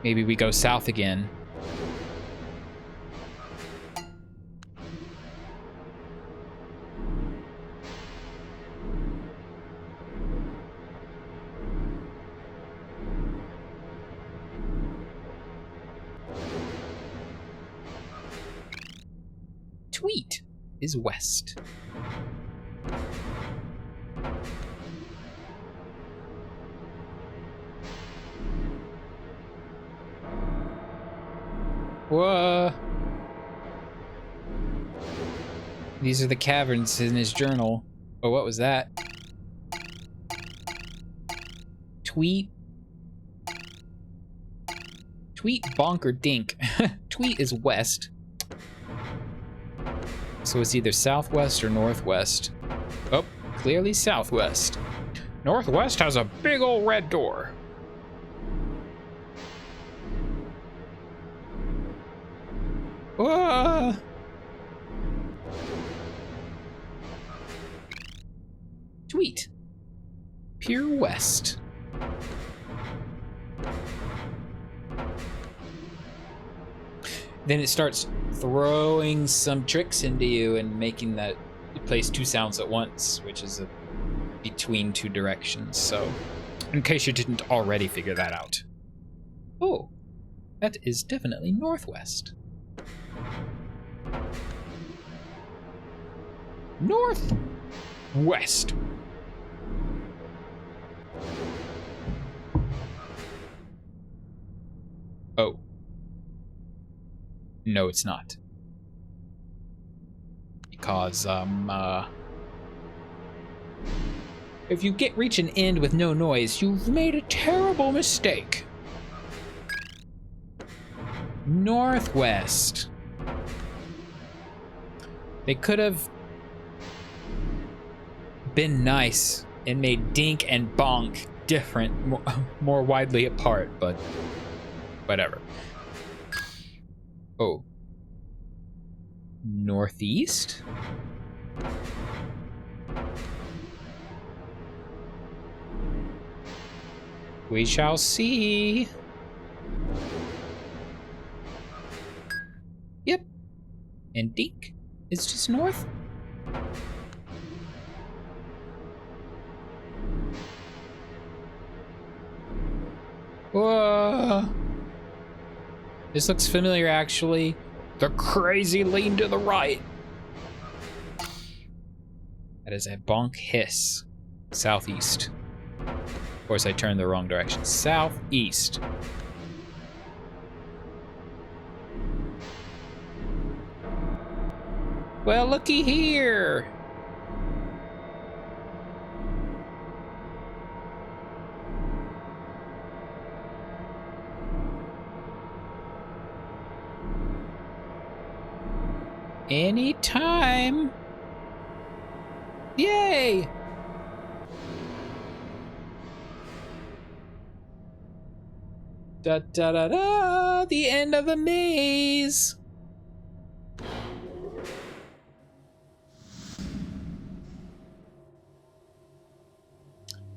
Maybe we go south again. Tweet is west. Whoa. These are the caverns in his journal. Oh, what was that? Tweet. Tweet, bonk, or dink. Tweet is west. So it's either southwest or northwest. Oh, clearly southwest. Northwest has a big old red door. Whoa. Tweet. Pure west. Then it starts throwing some tricks into you and making that it plays two sounds at once, which is between two directions. So, in case you didn't already figure that out. Oh, that is definitely northwest. North. West. Oh. No, it's not. Because, if you reach an end with no noise, you've made a terrible mistake. Northwest. They could have been nice and made dink and bonk different, more widely apart, but whatever. Oh. Northeast? We shall see. Yep. And dink is just north. Whoa. This looks familiar, actually. The crazy lean to the right. That is a bonk hiss. Southeast. Of course, I turned the wrong direction. Southeast. Well, looky here. Anytime. Yay! Da da da da! The end of the maze!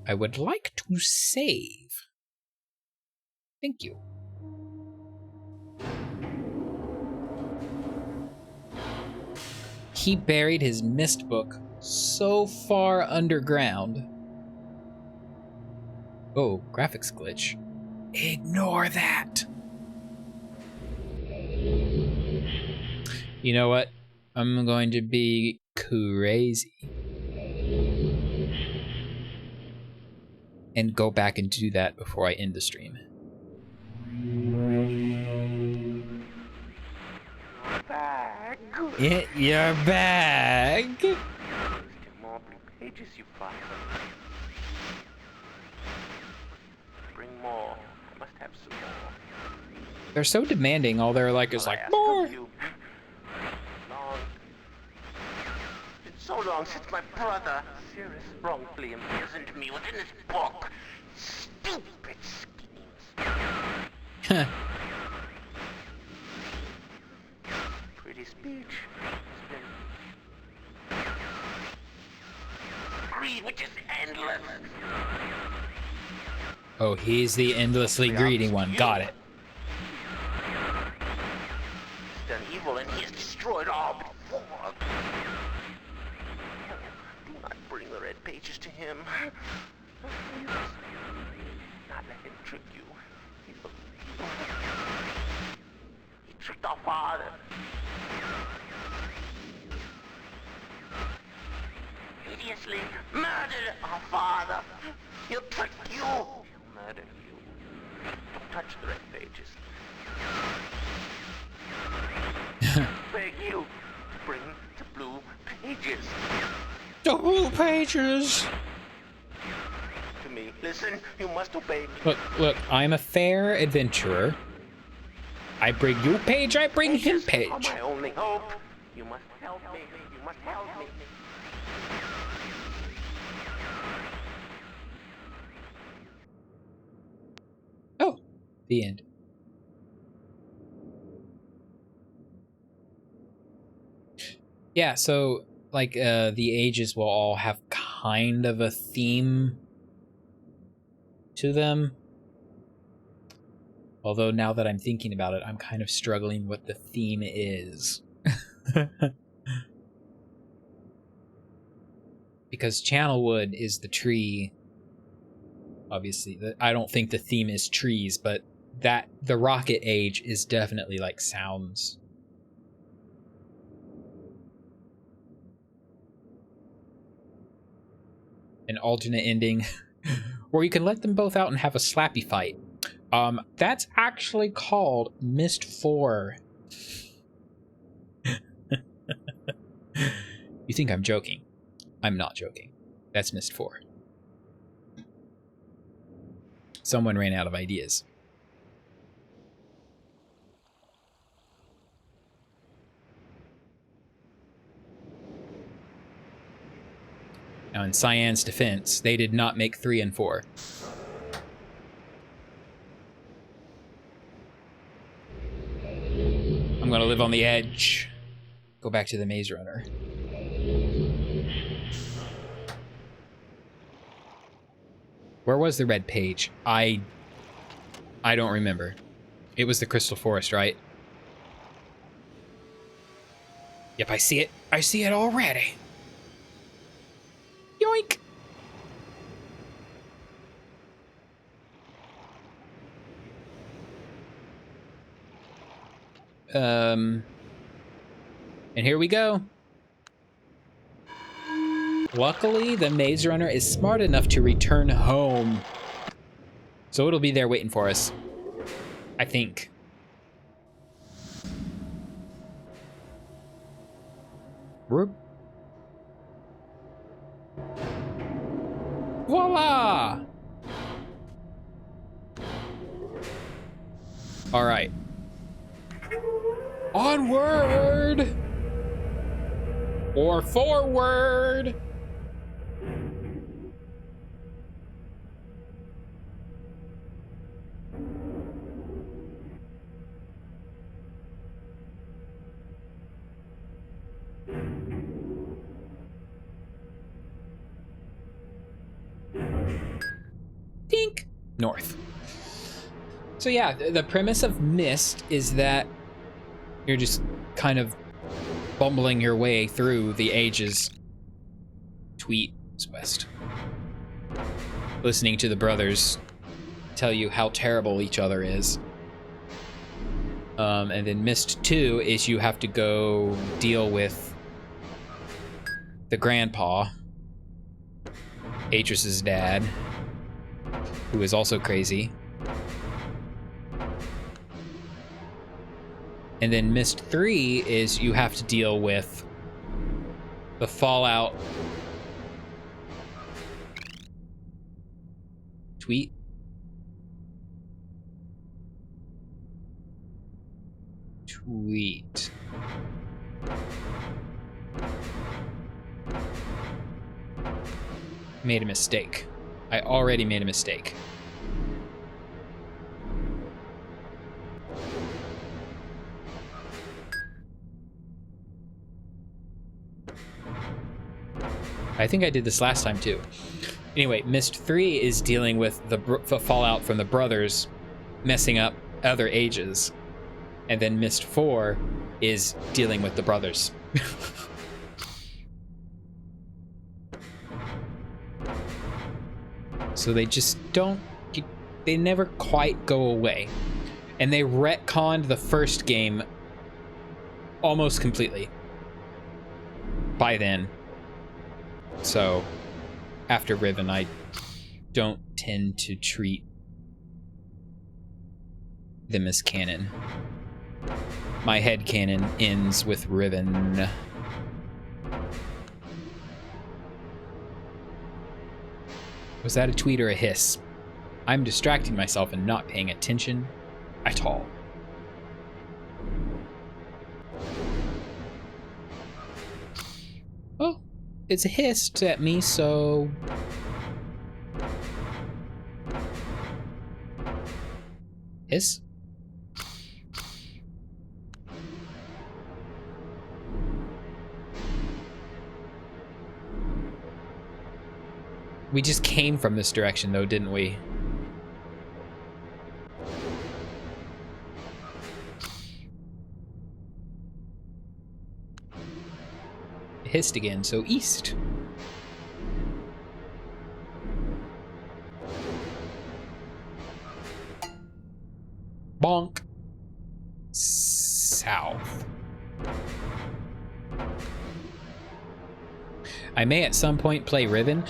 I would like to save. Thank you. He buried his Myst book so far underground. Oh, graphics glitch. Ignore that. You know what? I'm going to be crazy and go back and do that before I end the stream. Bag. Your bag. More blue pages, you bastard. Bring more. I must have some more. They're so demanding. All they're like is like, more. Long. It's been so long since my brother Sirius wrongfully imprisoned me within his book. Stupid schemes. Pretty speech. Greed, which is endless. Oh, he's the endlessly greedy one. Got it. He's done evil and he has destroyed all before. Do not bring the red pages to him. Not let him trick you. He tricked our father. Hideously murdered our father. He'll trick you. He'll murder you. Don't touch the red pages. Beg you to bring the blue pages. The blue pages. To me. Listen, you must obey me. Look, I'm a fair adventurer. I bring you page, I bring him page. Are my only hope. You must help me. You must help me. Oh, the end. Yeah, so like the ages will all have kind of a theme to them. Although now that I'm thinking about it, I'm kind of struggling what the theme is. Because Channelwood is the tree. Obviously, I don't think the theme is trees, but that the Rocket Age is definitely like sounds. an alternate ending where you can let them both out and have a slappy fight. That's actually called Myst 4. You think I'm joking? I'm not joking. That's Myst 4. Someone ran out of ideas. Now, in Cyan's defense, they did not make 3 and 4. I'm gonna live on the edge. Go back to the Maze Runner. Where was the red page? I don't remember. It was the Crystal Forest, right? Yep, I see it. I see it already. Yoink! And here we go. Luckily, the Maze Runner is smart enough to return home. So it'll be there waiting for us. I think. Voila! All right. Onward! Or forward! Dink! North. So yeah, the premise of Myst is that you're just kind of bumbling your way through the ages. Tweet is west. Listening to the brothers tell you how terrible each other is. And then Myst 2 is you have to go deal with the grandpa, Atris's dad, who is also crazy. And then Myst 3 is you have to deal with the fallout. Tweet. Made a mistake. I already made a mistake. I think I did this last time too. Anyway, Myst 3 is dealing with the fallout from the brothers messing up other ages. And then Myst 4 is dealing with the brothers. So they just they never quite go away. And they retconned the first game almost completely by then. So after Riven, I don't tend to treat them as canon. My head canon ends with Riven. Was that a tweet or a hiss? I'm distracting myself and not paying attention at all. Oh, it's a hiss at me, so... Hiss? We just came from this direction, though, didn't we? It hissed again, so east. Bonk. South. I may at some point play Riven.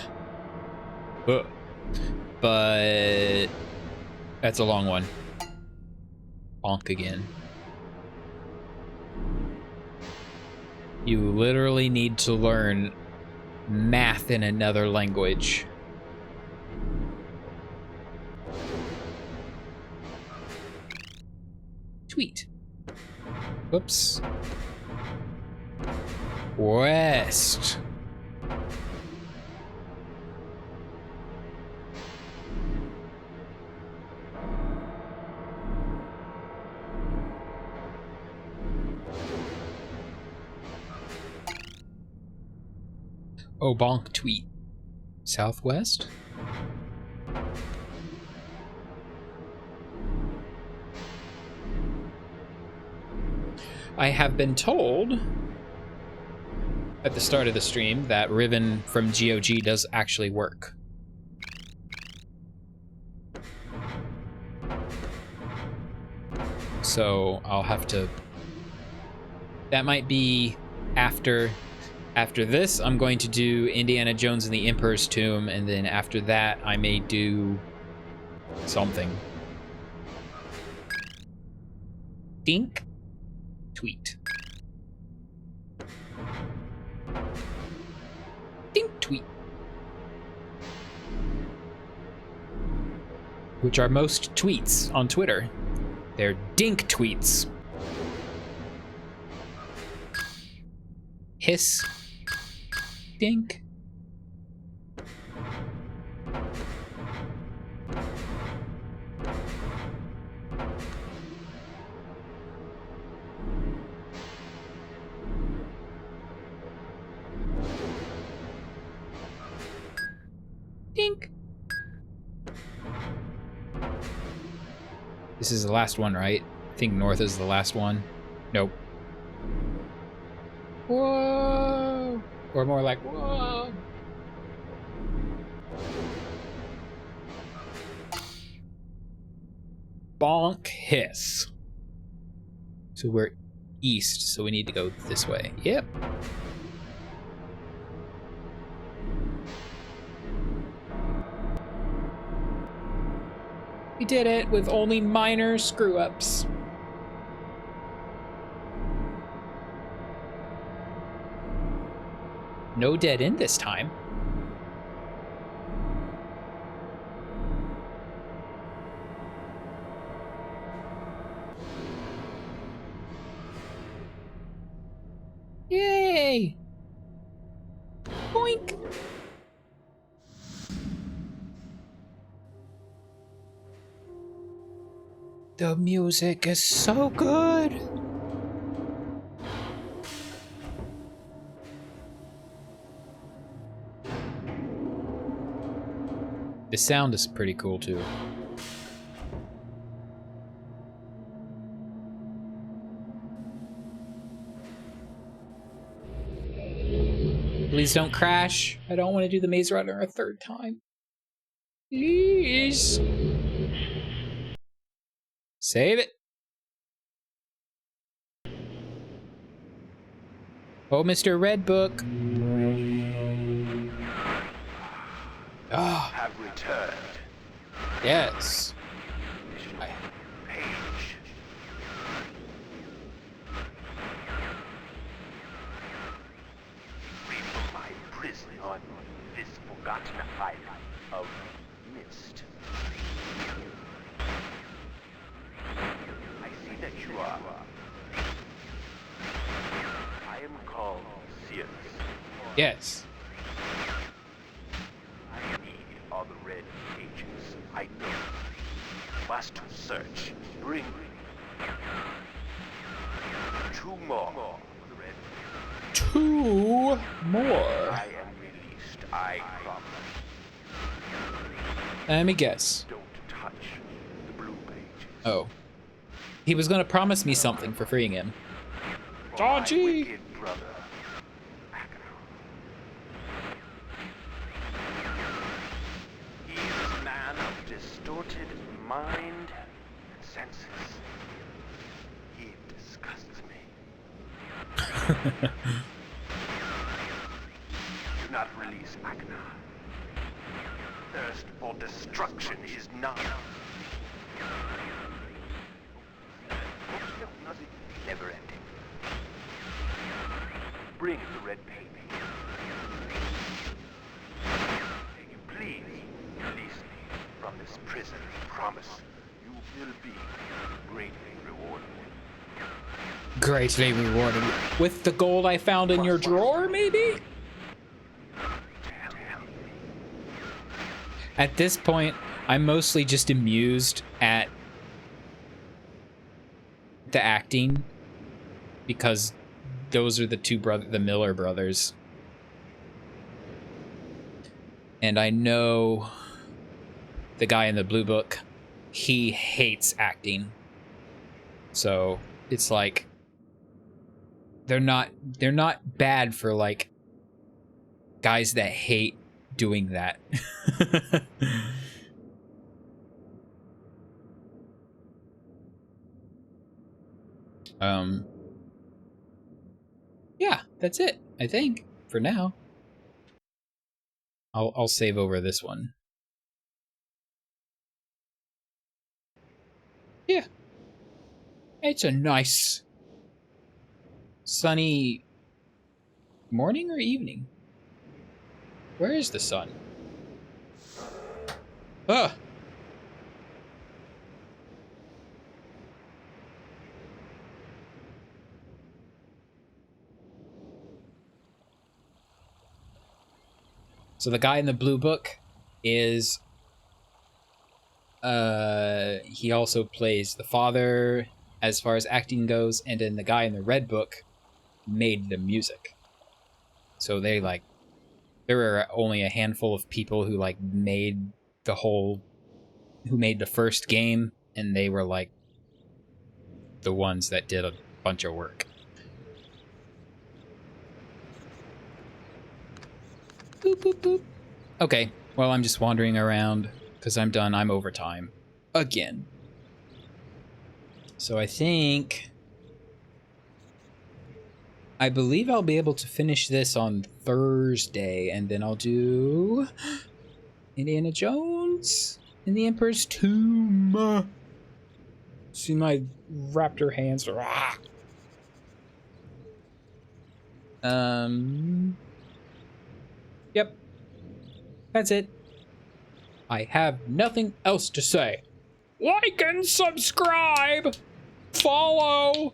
But that's a long one. Bonk again. You literally need to learn math in another language. Tweet. Whoops. West. Oh, bonk tweet. Southwest? I have been told at the start of the stream that Riven from GOG does actually work. So I'll have to... That might be after this. I'm going to do Indiana Jones and the Emperor's Tomb, and then after that I may do something. Dink. Tweet. Dink tweet. Which are most tweets on Twitter. They're dink tweets. Hiss. Dink. Dink. This is the last one, right? I think north is the last one. Nope. Whoa! Or more like, whoa! Bonk hiss. So we're east, so we need to go this way. Yep. We did it with only minor screw-ups. No dead end this time. Yay! Boink! The music is so good! The sound is pretty cool too. Please don't crash. I don't want to do the Maze Runner a third time. Please. Save it. Oh, Mr. Red Book. Ah. Have returned. Yes. Page. Free from my prison on this forgotten island of mist. I see that you are. I am called Sirius. Yes. I need all the red pages I know. Must search. Bring two more. The red. 2 more. I am released. I promise. Let me guess. Don't touch the blue pages. Oh. He was gonna promise me something for freeing him. For my Dodgy! wicked brother. He is a man of distorted mind and senses. He disgusts me. Do not release Agna. thirst for destruction is nigh. Nothing never ending. Bring the red paper. Please release me from this prison. Promise you will be greatly rewarded. Greatly rewarded. With the gold I found in your drawer, maybe? At this point, I'm mostly just amused at the acting, because those are the Miller brothers. And I know the guy in the blue book, he hates acting. So it's like they're not bad for like guys that hate doing that. Yeah, that's it, I think, for now. I'll save over this one. Yeah. It's a nice sunny morning or evening. Where is the sun? Ugh. So the guy in the blue book is he also plays the father as far as acting goes, and then the guy in the red book made the music. So there were only a handful of people who like made the first game, and they were like the ones that did a bunch of work. Boop, boop, boop. Okay, well, I'm just wandering around because I'm done. I'm over time again. So I believe I'll be able to finish this on Thursday, and then I'll do Indiana Jones in the Emperor's Tomb. See my raptor hands. Yep. That's it. I have nothing else to say. Like and subscribe. Follow.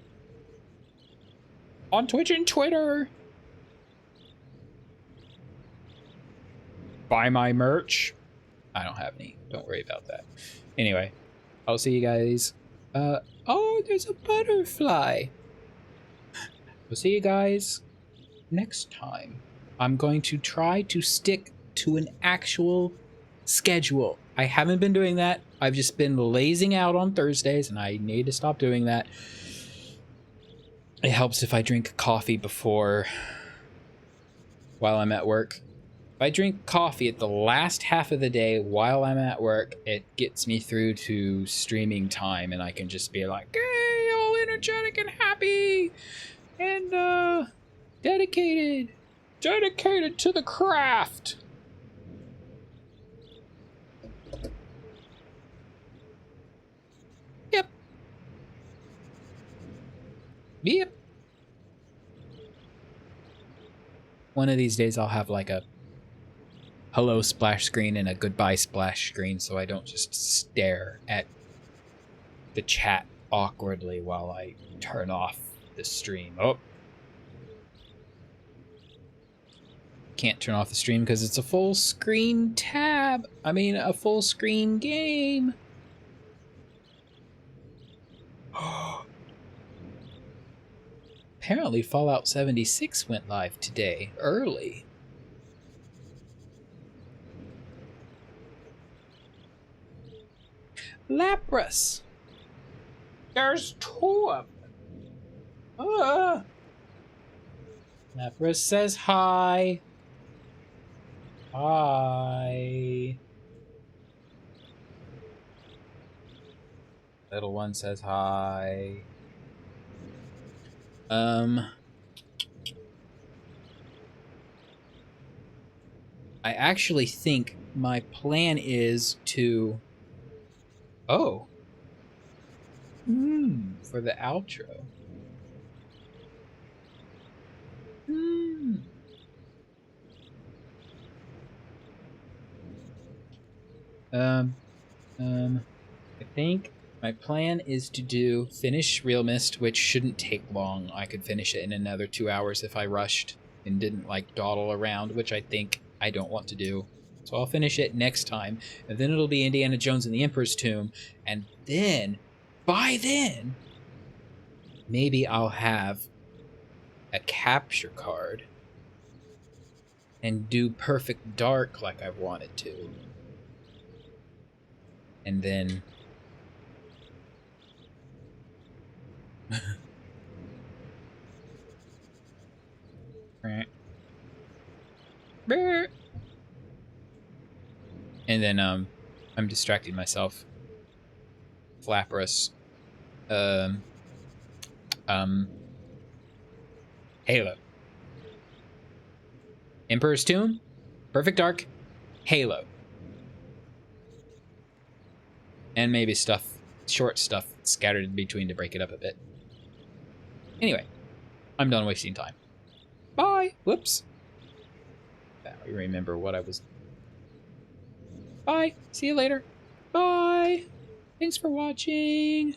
On Twitch and Twitter. Buy my merch. I don't have any. Don't worry about that. Anyway, I'll see you guys. Oh, there's a butterfly. We'll see you guys next time. I'm going to try to stick to an actual schedule. I haven't been doing that. I've just been lazing out on Thursdays, and I need to stop doing that. It helps if I drink coffee while I'm at work. If I drink coffee at the last half of the day while I'm at work, it gets me through to streaming time, and I can just be like, hey, all energetic and happy, and dedicated to the craft. Yep. One of these days I'll have like a hello splash screen and a goodbye splash screen, so I don't just stare at the chat awkwardly while I turn off the stream. Oh. Can't turn off the stream because it's a full screen tab. I mean, a full screen game. Apparently Fallout 76 went live today, early. Lapras. There's 2 of them. Lapras says hi. Hi. Little one says hi. I actually think my plan is to... Oh. For the outro. I think my plan is to finish realMyst, which shouldn't take long. I could finish it in another 2 hours if I rushed and didn't like dawdle around, which I think I don't want to do. So I'll finish it next time, and then it'll be Indiana Jones and the Emperor's Tomb, and then, by then, maybe I'll have a capture card and do Perfect Dark like I've wanted to. And then... And then I'm distracting myself. Flaprus. Halo. Emperor's Tomb, Perfect Dark, Halo. And maybe short stuff scattered in between to break it up a bit. Anyway, I'm done wasting time. Bye! Whoops. I don't remember what I was... Bye! See you later. Bye! Thanks for watching!